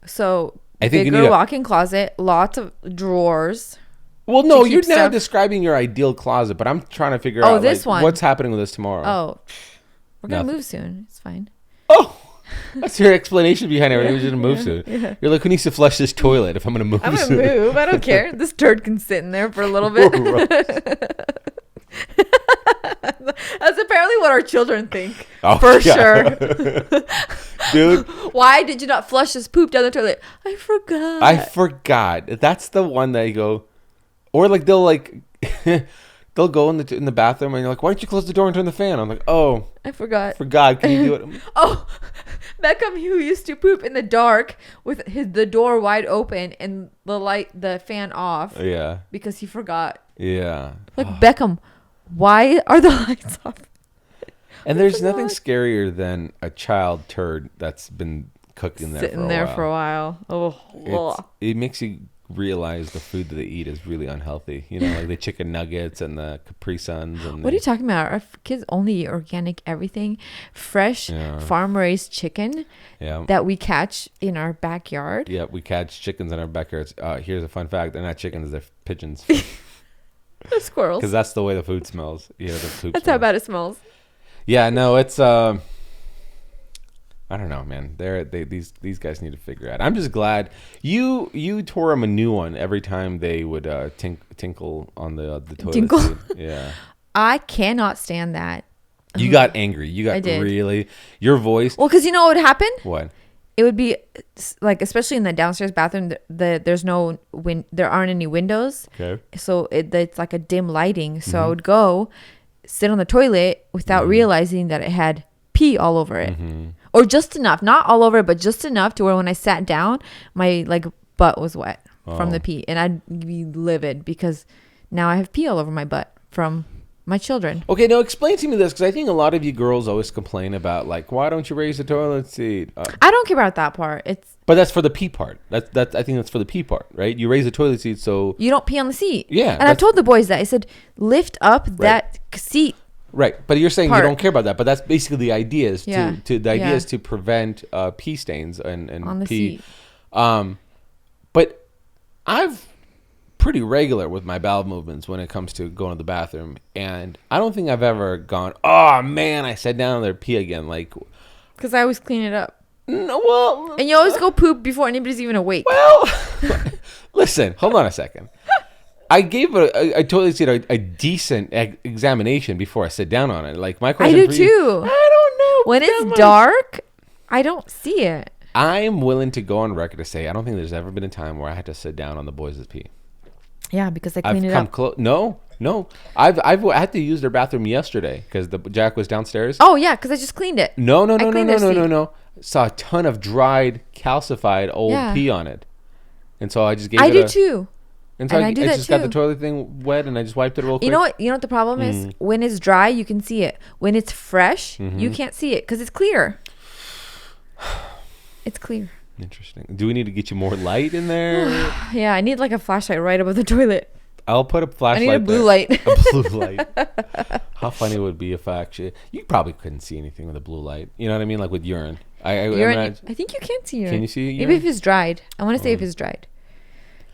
S2: So
S1: I think you
S2: bigger
S1: need
S2: walk-in closet, lots of drawers.
S1: Well, no,
S2: keep
S1: you're now
S2: stuff.
S1: describing your ideal closet, but I'm trying to figure out
S2: this one.
S1: what's happening with this tomorrow.
S2: Oh, we're gonna
S1: Nothing.
S2: move soon. It's fine.
S1: Oh, that's your explanation behind it. We're going to move soon.
S2: Yeah.
S1: You're like, who needs to flush this toilet if I'm going to move
S2: I'm gonna
S1: soon?
S2: move. I don't care. This turd can sit in there for a little bit. That's apparently what our children think.
S1: Oh,
S2: for
S1: yeah.
S2: sure.
S1: Dude,
S2: Why did you not flush this poop down the toilet? I forgot.
S1: I forgot. That's the one that you go, or like they'll they'll go in the bathroom and you're like, why don't you close the door and turn the fan? I'm like, oh,
S2: I forgot.
S1: Can you do it?
S2: Oh, Beckham, who used to poop in the dark with the door wide open and the fan off
S1: Yeah,
S2: because he forgot.
S1: yeah.
S2: Like, Beckham, why are the lights off?
S1: And there's
S2: forgot.
S1: nothing scarier than a child turd that's been cooked in there
S2: Sitting for a while. Oh,
S1: It makes you realize the food that they eat is really unhealthy. Like the chicken nuggets and the Capri Suns. And
S2: what are you talking about? Our kids only eat organic everything, fresh farm raised chicken that we catch in our backyard.
S1: Yeah, we catch chickens in our backyards. Here's a fun fact: they're not chickens; they're pigeons.
S2: They're squirrels.
S1: Because that's the way the food smells. The poop.
S2: That's how bad it smells.
S1: Yeah, no, it's I don't know, man. These guys need to figure out. I'm just glad you tore them a new one every time they would tinkle on the toilet
S2: Tinkle?
S1: seat. Yeah.
S2: I cannot stand that.
S1: You got angry. You
S2: I
S1: got
S2: did.
S1: really your voice.
S2: Well, because you know what would happen?
S1: What?
S2: It would be like, especially in the downstairs bathroom, there's no there aren't any windows.
S1: Okay.
S2: So it's like a dim lighting. So I would go sit on the toilet without realizing that it had pee all over it. Or just enough, not all over it, but just enough to where when I sat down, my butt was wet from the pee, and I'd be livid because now I have pee all over my butt from my children.
S1: Okay, now explain to me this, because I think a lot of you girls always complain about, like, why don't you raise the toilet seat?
S2: I don't care about that part.
S1: But that's for the pee part. That's I think that's for the pee part, right? You raise the toilet seat so
S2: you don't pee on the seat.
S1: Yeah,
S2: and I told the boys that. I said, lift up that seat.
S1: Right, but you're saying
S2: part.
S1: you don't care about that. But that's basically the idea is
S2: Yeah.
S1: the idea
S2: Yeah.
S1: is to prevent pee stains and
S2: On the
S1: pee.
S2: seat.
S1: But I've pretty regular with my bowel movements when it comes to going to the bathroom, and I don't think I've ever gone, oh man, I sat down there to pee again. Like,
S2: Because I always clean it up.
S1: no, well,
S2: And you always go poop before anybody's even awake.
S1: well, listen, hold on a second. I gave a toilet seat a decent examination before I sit down on it. Like, my
S2: I
S1: question
S2: do
S1: for you,
S2: too.
S1: I don't know.
S2: When
S1: that
S2: it's
S1: much.
S2: dark, I don't see it.
S1: I'm willing to go on record to say I don't think there's ever been a time where I had to sit down on the boys' pee.
S2: Yeah, because I
S1: I've
S2: clean it
S1: come
S2: up.
S1: close. No. I had to use their bathroom yesterday because the Jack was downstairs.
S2: Oh, yeah, because I just cleaned it.
S1: No.
S2: I cleaned their seat.
S1: Saw a ton of dried, calcified old
S2: Yeah.
S1: pee on it, and so I just gave
S2: I
S1: it
S2: do too.
S1: And so
S2: And
S1: I
S2: I do
S1: I
S2: that
S1: just got the
S2: too.
S1: toilet thing wet and I just wiped it real quick.
S2: You know what the problem is? When it's dry, you can see it. When it's fresh, you can't see it because it's clear. It's clear.
S1: Interesting. Do we need to get you more light in there?
S2: Yeah, I need like a flashlight right above the toilet.
S1: I'll put a
S2: I
S1: flashlight.
S2: need a blue
S1: there.
S2: light.
S1: A blue light. How funny would it be if I actually... You probably couldn't see anything with a blue light. You know what I mean? Like with urine.
S2: Urine, I think you can see urine.
S1: Can you see urine?
S2: Maybe if it's dried. I want to say if it's dried.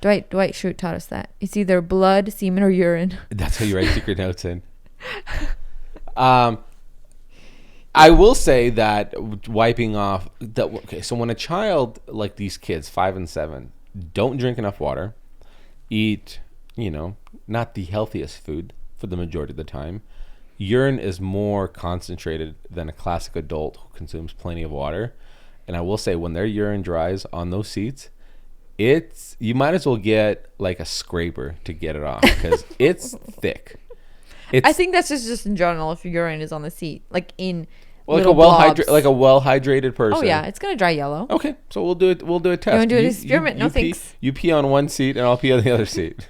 S2: Dwight Schrute taught us that. It's either blood, semen, or urine.
S1: That's how you write secret notes in. I will say that wiping off... Okay, so when a child, like these kids, 5 and 7, don't drink enough water, eat, not the healthiest food for the majority of the time, urine is more concentrated than a classic adult who consumes plenty of water. And I will say, when their urine dries on those seats, you might as well get like a scraper to get it off because it's thick.
S2: I think that's just in general if your urine is on the seat, like in
S1: like
S2: little
S1: a well-hydrated person.
S2: Oh yeah, it's gonna dry yellow.
S1: Okay, so we'll do it. We'll do a test.
S2: You want to do an experiment? No
S1: pee,
S2: thanks.
S1: You pee on one seat, and I'll pee on the other seat.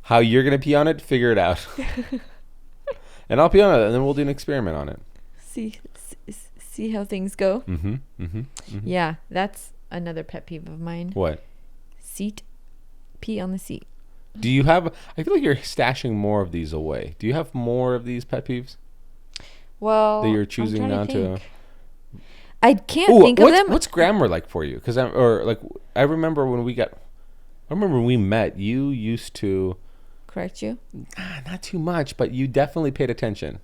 S1: How you're gonna pee on it? Figure it out. And I'll pee on it, and then we'll do an experiment on it.
S2: See how things go.
S1: Mm-hmm.
S2: Yeah, that's another pet peeve of mine.
S1: What?
S2: Pee on the seat.
S1: Do you have? I feel like you're stashing more of these away. Do you have more of these pet peeves
S2: Well,
S1: that you're choosing not to?
S2: I can't think of them.
S1: What's grammar like for you? Because I remember when we met. You used to
S2: correct you.
S1: Not too much, but you definitely paid attention.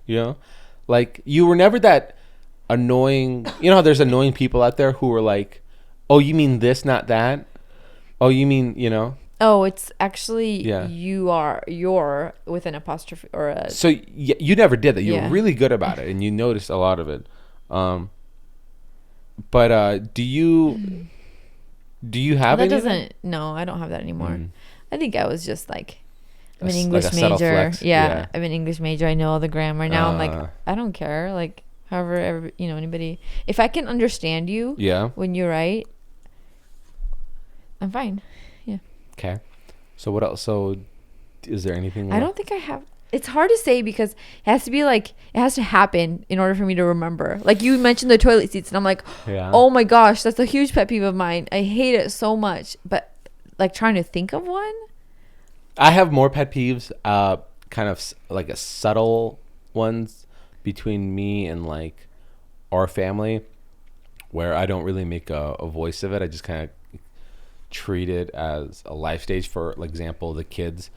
S1: Like you were never that annoying. You know how there's annoying people out there who are like, "Oh, you mean this, not that." Oh, you mean,
S2: Oh, it's actually
S1: Yeah.
S2: you're with an apostrophe or a.
S1: So you never did that. You
S2: Yeah.
S1: were really good about it, and you noticed a lot of it. But do you have
S2: That
S1: any of
S2: doesn't. No, I don't have that anymore. I think I was just like, I'm an
S1: Like
S2: English
S1: a subtle
S2: major.
S1: flex. Yeah.
S2: I'm an English major. I know all the grammar. Now I'm like, I don't care. Like, however, anybody. If I can understand you
S1: Yeah.
S2: when you write, I'm fine. Yeah.
S1: Okay. So what else? So is there anything?
S2: I don't think I have. It's hard to say because it has to be like, it has to happen in order for me to remember. Like you mentioned the toilet seats and I'm like,
S1: Yeah.
S2: oh my gosh, that's a huge pet peeve of mine. I hate it so much. But like trying to think of one.
S1: I have more pet peeves, kind of like a subtle ones between me and like our family, where I don't really make a voice of it. I just kind of treat it as a life stage. For example, the kids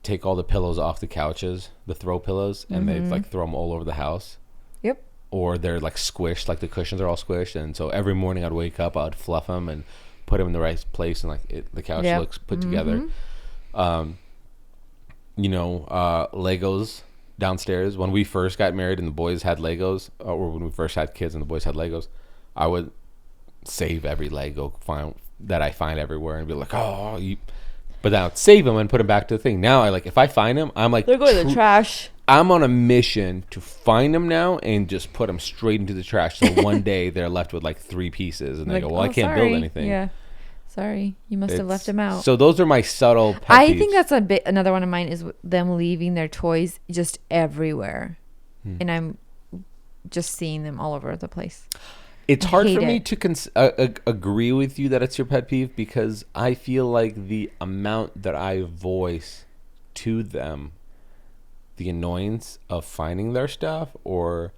S1: take all the pillows off the couches, the throw pillows, and they like throw them all over the house.
S2: Yep.
S1: Or they're like squished, like the cushions are all squished, and so every morning I'd wake up, I'd fluff them and put them in the right place, and the couch looks put together. Legos downstairs. When we first got married and the boys had Legos, or when we first had kids and the boys had Legos, I would save every Lego that I find everywhere and be like, but then I'd save them and put them back to the thing. Now if I find them, I'm like,
S2: They're going to the trash.
S1: I'm on a mission to find them now and just put them straight into the trash. So one day they're left with like 3 pieces and they go, well, I can't build anything.
S2: Yeah. Sorry, you must have left him out.
S1: So those are my subtle pet
S2: I
S1: peeves.
S2: think that's another one of mine is them leaving their toys just everywhere, and I'm just seeing them all over the place.
S1: It's
S2: I
S1: hard
S2: hate
S1: for me
S2: it.
S1: to agree with you that it's your pet peeve because I feel like the amount that I voice to them, the annoyance of finding their stuff, or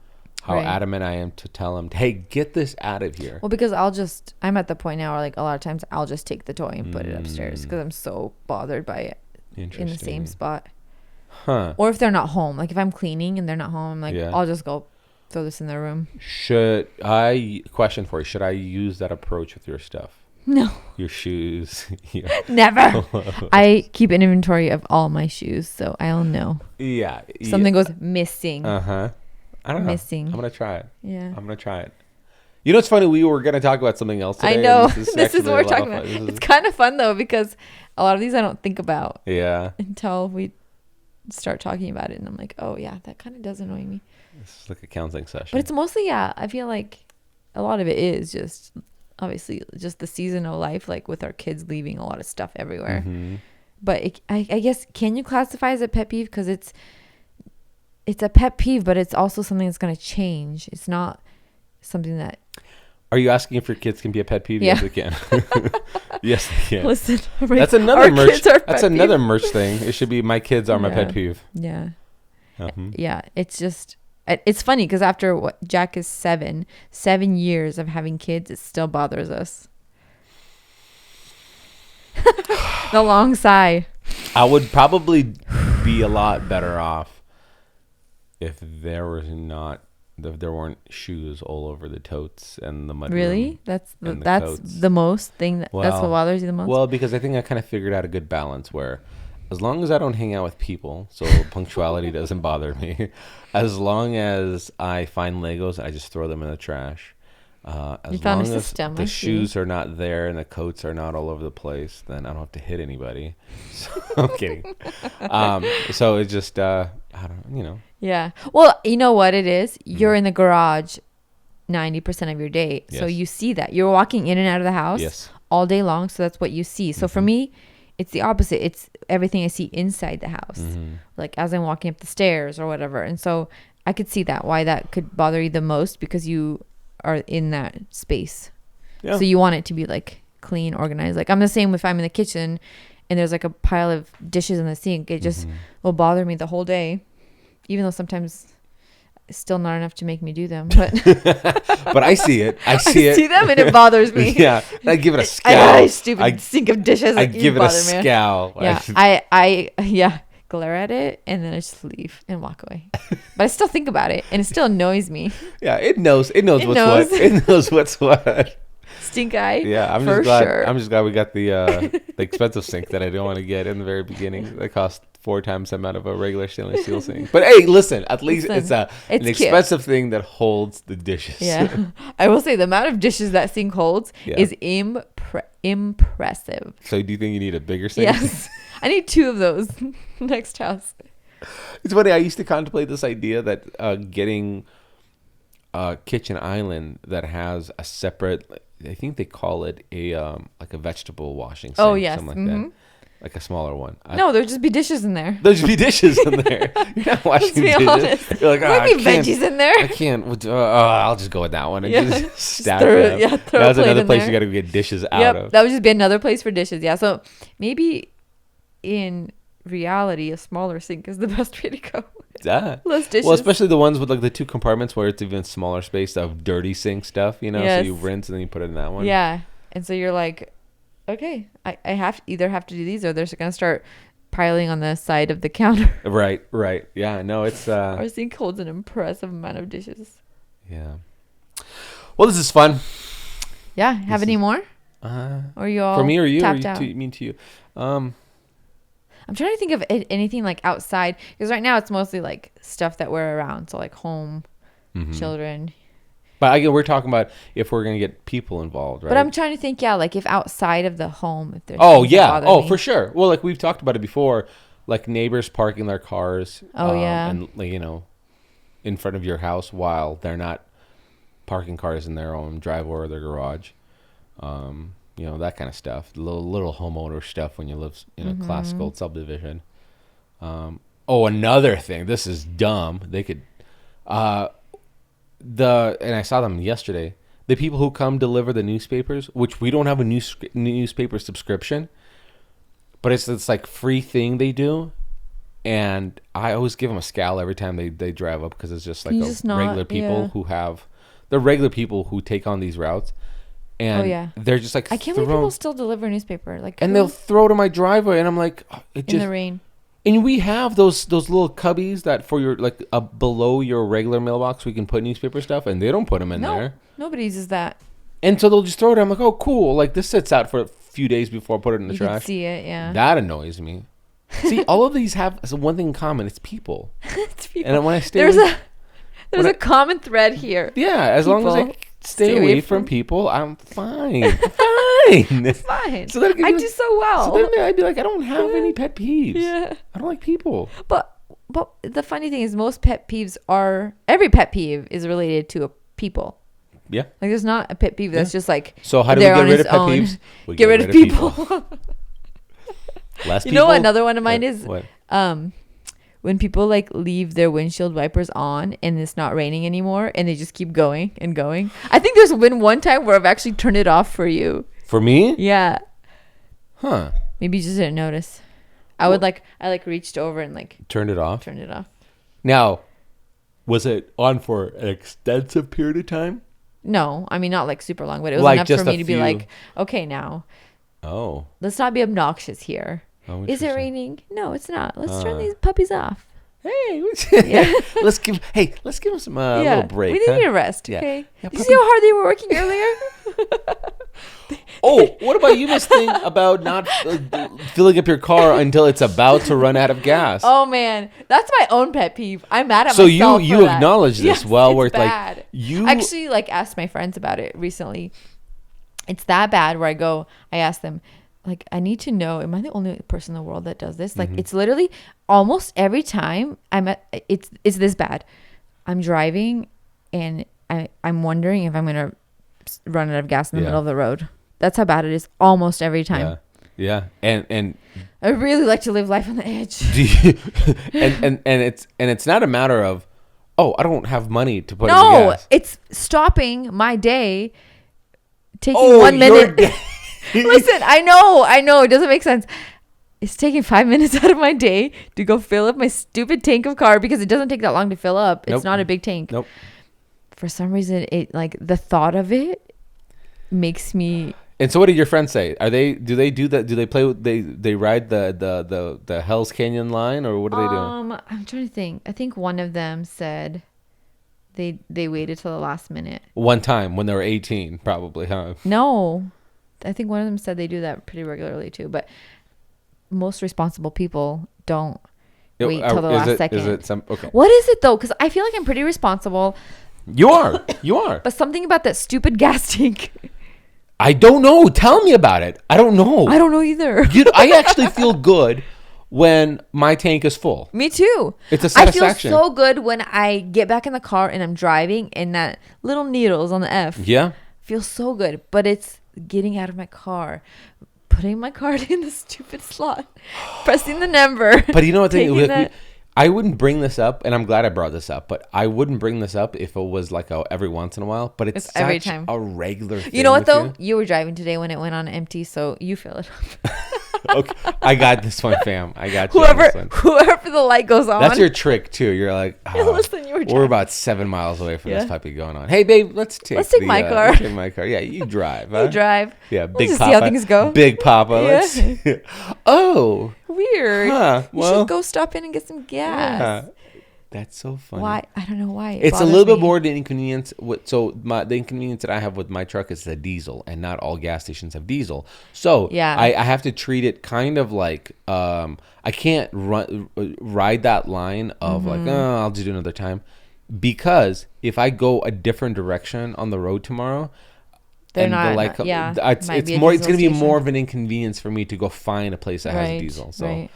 S1: how
S2: Right.
S1: adamant I am to tell them, hey, get this out of here.
S2: Well, because I'm at the point now where like a lot of times I'll just take the toy and put it upstairs because I'm so bothered by it in the same spot.
S1: Huh.
S2: Or if they're not home, like if I'm cleaning and they're not home, I'm like,
S1: Yeah.
S2: I'll just go throw this in their room.
S1: Question for you, should I use that approach with your stuff?
S2: No,
S1: Your shoes? your
S2: never. I keep an inventory of all my shoes, so I'll know.
S1: Yeah.
S2: Something goes missing.
S1: Uh-huh. I don't know.
S2: Missing.
S1: I'm going to try it.
S2: Yeah.
S1: I'm going to try it. You know, it's funny. We were going to talk about something else today.
S2: I know.
S1: and
S2: This is
S1: actually
S2: what we're
S1: a lot
S2: talking
S1: of
S2: about.
S1: fun. This
S2: It's
S1: is-
S2: kind of fun though because a lot of these I don't think about
S1: Yeah.
S2: until we start talking about it, and I'm like, oh yeah, that kind of does annoy me.
S1: It's like a counseling session.
S2: But it's mostly I feel like a lot of it is just obviously just the season of life, like with our kids leaving a lot of stuff everywhere.
S1: Mm-hmm.
S2: But I guess, can you classify as a pet peeve? Because it's a pet peeve, but it's also something that's going to change. It's not something that.
S1: Are you asking if your kids can be a pet peeve?
S2: Yeah.
S1: Yes, they can. Yes, they can.
S2: Listen,
S1: That's another
S2: our
S1: merch.
S2: kids are
S1: That's
S2: pet
S1: another
S2: peeve.
S1: merch thing. It should be my kids are my pet
S2: Yeah.
S1: peeve.
S2: Yeah.
S1: Uh-huh.
S2: Yeah. It's just, it's funny because after Jack is 7 years of having kids, it still bothers us. The long sigh.
S1: I would probably be a lot better off if there weren't shoes all over the totes and the mud.
S2: Really? That's
S1: and the
S2: that's
S1: coats.
S2: the most thing that's what
S1: Well,
S2: bothers you the most.
S1: Well, because I think I kind of figured out a good balance where as long as I don't hang out with people, so punctuality doesn't bother me. As long as I find Legos, I just throw them in the trash. As
S2: You found a
S1: long as
S2: system,
S1: the
S2: I see.
S1: shoes are not there and the coats are not all over the place, then I don't have to hit anybody. So, I'm kidding. So it's just, I don't.
S2: Yeah. Well, you know what it is? You're in the garage 90% of your day. So
S1: Yes.
S2: you see that. You're walking in and out of the house
S1: Yes.
S2: all day long. So that's what you see. So for me, it's the opposite. It's everything I see inside the house. Like as I'm walking up the stairs or whatever. And so I could see that, why that could bother you the most, because you are in that space.
S1: Yeah.
S2: So you want it to be like clean, organized. Like I'm the same if I'm in the kitchen and there's like a pile of dishes in the sink. It just will bother me the whole day. Even though sometimes it's still not enough to make me do them, but
S1: But I see it. I see it.
S2: see them and it bothers me.
S1: Yeah. I give it a scowl.
S2: I stupid sink of dishes.
S1: I
S2: Like, you
S1: give it a
S2: bother me.
S1: scowl.
S2: Yeah, I glare at it and then I just leave and walk away. But I still think about it and it still annoys me.
S1: Yeah, it knows. It knows
S2: It
S1: what's
S2: knows.
S1: what. It knows what's what.
S2: Stink eye.
S1: Yeah, I'm
S2: for
S1: just glad.
S2: sure.
S1: I'm just glad we got the expensive sink that I didn't want to get in the very beginning. That cost 4 times the amount of a regular stainless steel sink. But hey, listen, at least it's
S2: It's
S1: an
S2: cute.
S1: expensive thing that holds the dishes.
S2: Yeah, I will say the amount of dishes that sink holds
S1: Yeah.
S2: is impressive.
S1: So do you think you need a bigger sink?
S2: Yes, I need 2 of those next house.
S1: It's funny. I used to contemplate this idea that getting a kitchen island that has a separate. I think they call it a like a vegetable washing sink.
S2: Oh, yes.
S1: Something like that. Like a smaller one.
S2: No, there'd just be dishes in there.
S1: There'd just be dishes in there. You're not washing
S2: Let's be
S1: dishes.
S2: honest.
S1: You're like,
S2: There might
S1: I
S2: be
S1: can't.
S2: veggies in there.
S1: I can't. I'll just go with that one and
S2: Yeah.
S1: just
S2: Just
S1: stack
S2: throw
S1: it.
S2: it- yeah, throw a
S1: That's
S2: plate
S1: another
S2: in
S1: place
S2: there.
S1: you got to get dishes out
S2: Yep,
S1: of.
S2: that would just be another place for dishes. Yeah, so maybe in reality, a smaller sink is the best way to go.
S1: Yeah.
S2: Less dishes.
S1: Well, especially the ones with like the 2 compartments where it's even smaller space of dirty sink stuff. So
S2: Yes.
S1: you rinse and then you put it in that one.
S2: Yeah, and so you're like, okay, I have to do these, or they're gonna start piling on the side of the counter.
S1: Right. Yeah. No, it's
S2: Our sink holds an impressive amount of dishes.
S1: yeah. Well, this is fun.
S2: Yeah, have any more? Or are you all
S1: For me or you? Or
S2: tapped
S1: you
S2: out?
S1: to you?
S2: I'm trying to think of anything like outside, because right now it's mostly like stuff that we're around, so like home, children.
S1: But again, we're talking about if we're gonna get people involved, right?
S2: But I'm trying to think, like if outside of the home, if there's
S1: Oh
S2: things that
S1: yeah.
S2: bother
S1: Oh,
S2: me.
S1: for sure. Well, like we've talked about it before, like neighbors parking their cars.
S2: Oh, yeah.
S1: And like, in front of your house while they're not parking cars in their own driveway or their garage. that kind of stuff. Little homeowner stuff when you live in a classical subdivision. Another thing. This is dumb. They could, and I saw them yesterday. The people who come deliver the newspapers, which we don't have a newspaper subscription, but it's like free thing they do, and I always give them a scowl every time they drive up because it's just like regular people who have, they're regular people who take on these routes. And they're just like,
S2: I can't believe people still deliver a newspaper. Like,
S1: and they'll throw it in my driveway, and I'm like,
S2: in the rain.
S1: And we have those little cubbies that for your like below your regular mailbox we can put newspaper stuff, and they don't put them in there.
S2: Nobody uses that. And
S1: so they'll just throw it. I'm like, oh, cool. Like this sits out for a few days before I put it in the trash.
S2: You can see it, yeah.
S1: That annoys me. See, all of these have one thing in common. It's people.
S2: It's people.
S1: And when I stay,
S2: there's a common thread here.
S1: Yeah, as long as I stay away from people, I'm fine. Fine.
S2: Fine. So I do so well.
S1: So then I'd be like, I don't have any pet peeves. Yeah. I don't like people.
S2: But the funny thing is, most pet peeves every pet peeve is related to a people.
S1: Yeah.
S2: Like there's not a pet peeve that's just like.
S1: So how do we get rid of pet peeves?
S2: We get rid of people.
S1: Less people.
S2: You know what another one of mine is?
S1: What?
S2: When people like leave their windshield wipers on and it's not raining anymore and they just keep going and going. I think there's been one time where I've actually turned it off for you.
S1: For me?
S2: Yeah.
S1: Huh.
S2: Maybe you just didn't notice. I reached over and like
S1: turned it off.
S2: Now,
S1: was it on for an extensive period of time?
S2: No, I mean not like super long, but it was like enough for me to be like, okay, now.
S1: Oh.
S2: Let's not be obnoxious here. Oh, is it raining? No, it's not. Let's turn these puppies off.
S1: Hey, let's give them some little break.
S2: We need a rest. Yeah. Okay. Did you see how hard they were working earlier?
S1: Oh, what about you must think about not filling up your car until it's about to run out of gas?
S2: Oh man, that's my own pet peeve. I'm mad at
S1: myself.
S2: So
S1: you acknowledge this while we're
S2: bad.
S1: Like you
S2: actually like asked my friends about it recently. It's that bad where I asked them, like, I need to know, am I the only person in the world that does this? Like, it's literally almost every time it's this bad. I'm driving and I'm wondering if I'm going to run out of gas in the middle of the road. That's how bad it is almost every time.
S1: Yeah. And
S2: I really like to live life on the edge.
S1: and it's not a matter of, oh, I don't have money to put in the gas.
S2: No, it's stopping my day, taking 1 minute. Listen, I know. It doesn't make sense. It's taking 5 minutes out of my day to go fill up my stupid tank of car because it doesn't take that long to fill up. It's not a big tank.
S1: Nope.
S2: For some reason, it like the thought of it makes me.
S1: And so, what did your friends say? Do they do that? Do they play? They ride the Hell's Canyon line, or what are they doing?
S2: I'm trying to think. I think one of them said they waited till the last minute.
S1: One time when they were 18, probably, huh?
S2: No. I think one of them said they do that pretty regularly too, but most responsible people don't wait till the last second.
S1: Is it okay?
S2: What is it though? Because I feel like I'm pretty responsible.
S1: You are. But
S2: something about that stupid gas tank.
S1: I don't know. Tell me about it. I don't know.
S2: I don't know either.
S1: I actually feel good when my tank is full.
S2: Me too.
S1: It's a satisfaction.
S2: I feel so good when I get back in the car and I'm driving and that little needle's on the F.
S1: Yeah.
S2: Feels so good, but it's getting out of my car, putting my card in the stupid slot, pressing the number.
S1: But you know what? I wouldn't bring this up, and I'm glad I brought this up, but I wouldn't bring this up if it was like every once in a while, but it's
S2: every time.
S1: A regular thing.
S2: You know what though? You were driving today when it went on empty, so you fill it up.
S1: Okay, I got this one, fam. I got you.
S2: Whoever the light goes on.
S1: That's your trick too. You're like,
S2: listen,
S1: we're about 7 miles away from this puppy going on. Hey, babe, let's take
S2: my car.
S1: Let's take my car. Yeah, you drive. Huh?
S2: You drive.
S1: Yeah,
S2: Big Papa. See how things go.
S1: Big Papa. Let's see. Oh,
S2: weird.
S1: Huh,
S2: you should go stop in and get some gas.
S1: Yeah. That's so funny.
S2: Why? I don't know why.
S1: It's a little bit more the inconvenience. So the inconvenience that I have with my truck is a diesel, and not all gas stations have diesel. So I have to treat it kind of like I can't ride that line of like, oh, I'll just do another time, because if I go a different direction on the road tomorrow, it's going to be more of an inconvenience for me to go find a place that has a diesel. So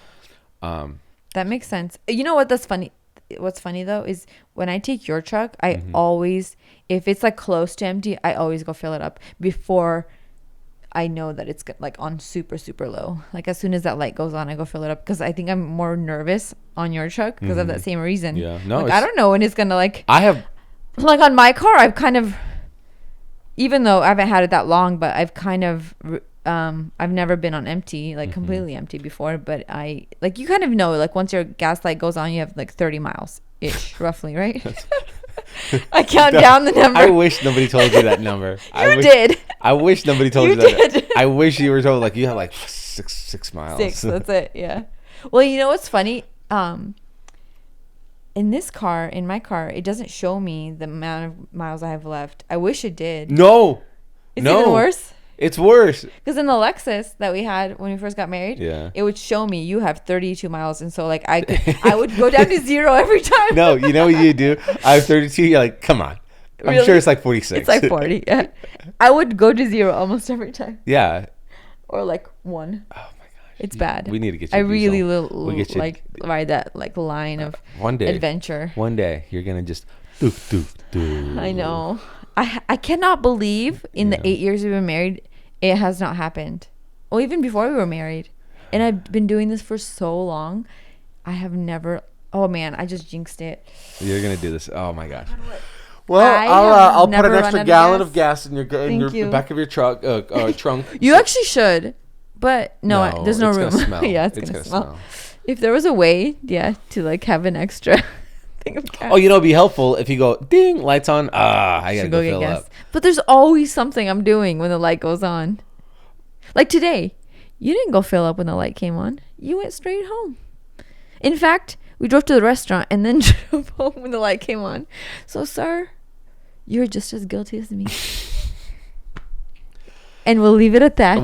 S2: that makes sense. You know what? That's funny. What's funny though is when I take your truck, I always, if it's like close to empty, I always go fill it up before I know that it's like on super, super low. Like as soon as that light goes on, I go fill it up because I think I'm more nervous on your truck because of that same reason.
S1: Yeah. No,
S2: like, I don't know when it's gonna like.
S1: I have.
S2: Like on my car, I've kind of, even though I haven't had it that long, but I've kind of, I've never been on empty, like completely empty before. But I like you kind of know, like once your gas light goes on, you have like 30 miles ish, roughly, right? I count down the number.
S1: I wish nobody told you that number.
S2: Did.
S1: I wish nobody told you that. I wish you were told like you have like six miles.
S2: 6. That's it. Yeah. Well, you know what's funny? In my car, it doesn't show me the amount of miles I have left. I wish it did.
S1: No.
S2: It's even worse.
S1: It's worse.
S2: Because in the Lexus that we had when we first got married, it would show me you have 32 miles. And so like I would go down to 0 every time.
S1: No, you know what you do? I have 32. You're like, come on. I'm sure it's like 46.
S2: It's like 40. Yeah. I would go to 0 almost every time.
S1: Yeah.
S2: Or like 1.
S1: Oh my gosh.
S2: It's bad.
S1: We need to get you.
S2: I really
S1: we'll get you,
S2: like ride that like line of
S1: one day
S2: adventure.
S1: One day you're gonna just do.
S2: I know. I cannot believe in the 8 years we've been married, it has not happened. Well, even before we were married, and I've been doing this for so long, I have never. Oh man, I just jinxed it.
S1: You're gonna do this. Oh my gosh. Well, I'll put an extra gallon of gas in your back of your truck trunk.
S2: You actually should, but no, there's no room. Yeah, it's gonna smell. If there was a way, to like have an extra thing of gas.
S1: Oh, it'd be helpful if you go ding, lights on. I gotta go fill
S2: gas.
S1: up.
S2: But there's always something I'm doing when the light goes on. Like today, you didn't go fill up when the light came on. You went straight home. In fact, we drove to the restaurant and then drove home when the light came on. So, sir, you're just as guilty as me. And we'll leave it at that.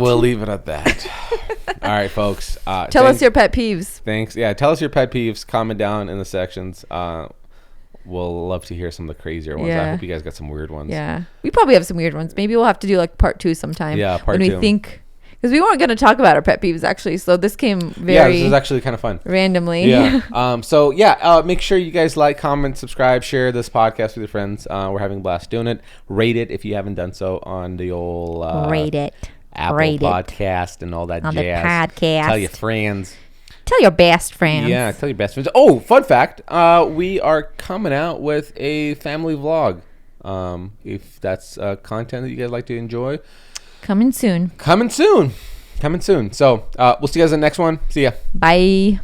S2: All right, folks. Tell us your pet peeves.
S1: Thanks. Yeah, tell us your pet peeves. Comment down in the sections. We'll love to hear some of the crazier ones. I hope you guys got some weird ones.
S2: Yeah. We probably have some weird ones. Maybe we'll have to do like part 2 sometime.
S1: Yeah, part 2.
S2: When we think... Because we weren't going to talk about our pet peeves, actually. So this came very...
S1: Yeah, this is actually kind of fun.
S2: Randomly.
S1: Yeah. Make sure you guys like, comment, subscribe, share this podcast with your friends. We're having a blast doing it. Rate it if you haven't done so on the old...
S2: Rate it.
S1: Apple Podcast and all that
S2: on
S1: jazz.
S2: The podcast.
S1: Tell your friends.
S2: Tell your best friends.
S1: Yeah, tell your best friends. Oh, fun fact. We are coming out with a family vlog. If that's content that you guys like to enjoy.
S2: Coming soon.
S1: So, we'll see you guys in the next one. See ya.
S2: Bye.